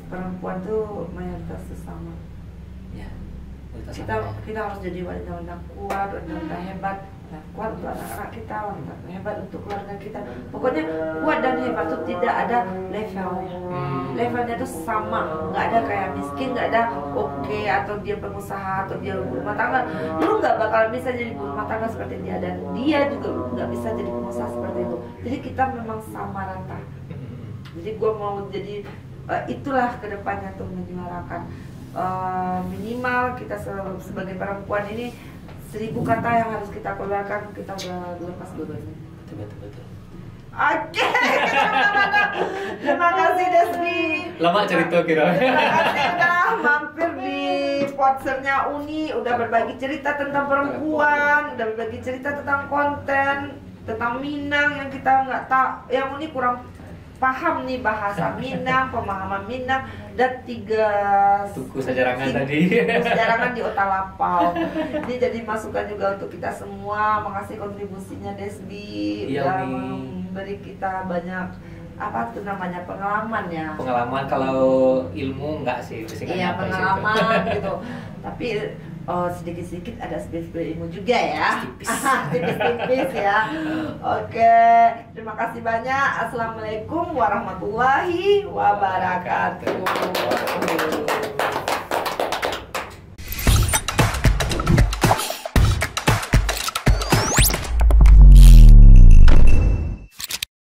perempuan tuh mayoritas sama. Ya, kita harus jadi wanita-wanita kuat, wanita hebat. dan kuat untuk anak-anak kita, hebat untuk keluarga kita. Pokoknya kuat dan hebat itu tidak ada levelnya. Levelnya itu sama, nggak ada kayak miskin, nggak ada oke atau dia pengusaha atau dia rumah tangga. Lu nggak bakal bisa jadi rumah tangga seperti dia, dan dia juga nggak bisa jadi pengusaha seperti itu. Jadi kita memang sama rata. Jadi gue mau jadi itulah kedepannya tuh menyuarakan minimal kita sebagai perempuan ini 1000 kata yang harus kita keluarkan, kita udah lepas dulunya. Betul. Oke. Terima kasih Desmi. Lama cerita kira. Terima kasih udah mampir di podsernya Uni, udah berbagi cerita tentang perempuan, udah berbagi cerita tentang konten, tentang Minang yang kita nggak tahu, yang Uni kurang paham nih bahasa Minang, pemahaman Minang, dan 3 tuku sajarangan tadi. Sajarangan di Otalapau. Ini jadi masukan juga untuk kita semua. Makasih kontribusinya Desbi, udah memberi kita banyak apa tuh namanya pengalaman ya. Pengalaman kalau ilmu enggak sih. Iya pengalaman gitu. Tapi sedikit-sedikit ada spill ilmu juga ya. Tipis-tipis ya. Oke, terima kasih banyak. Assalamualaikum warahmatullahi wabarakatuh.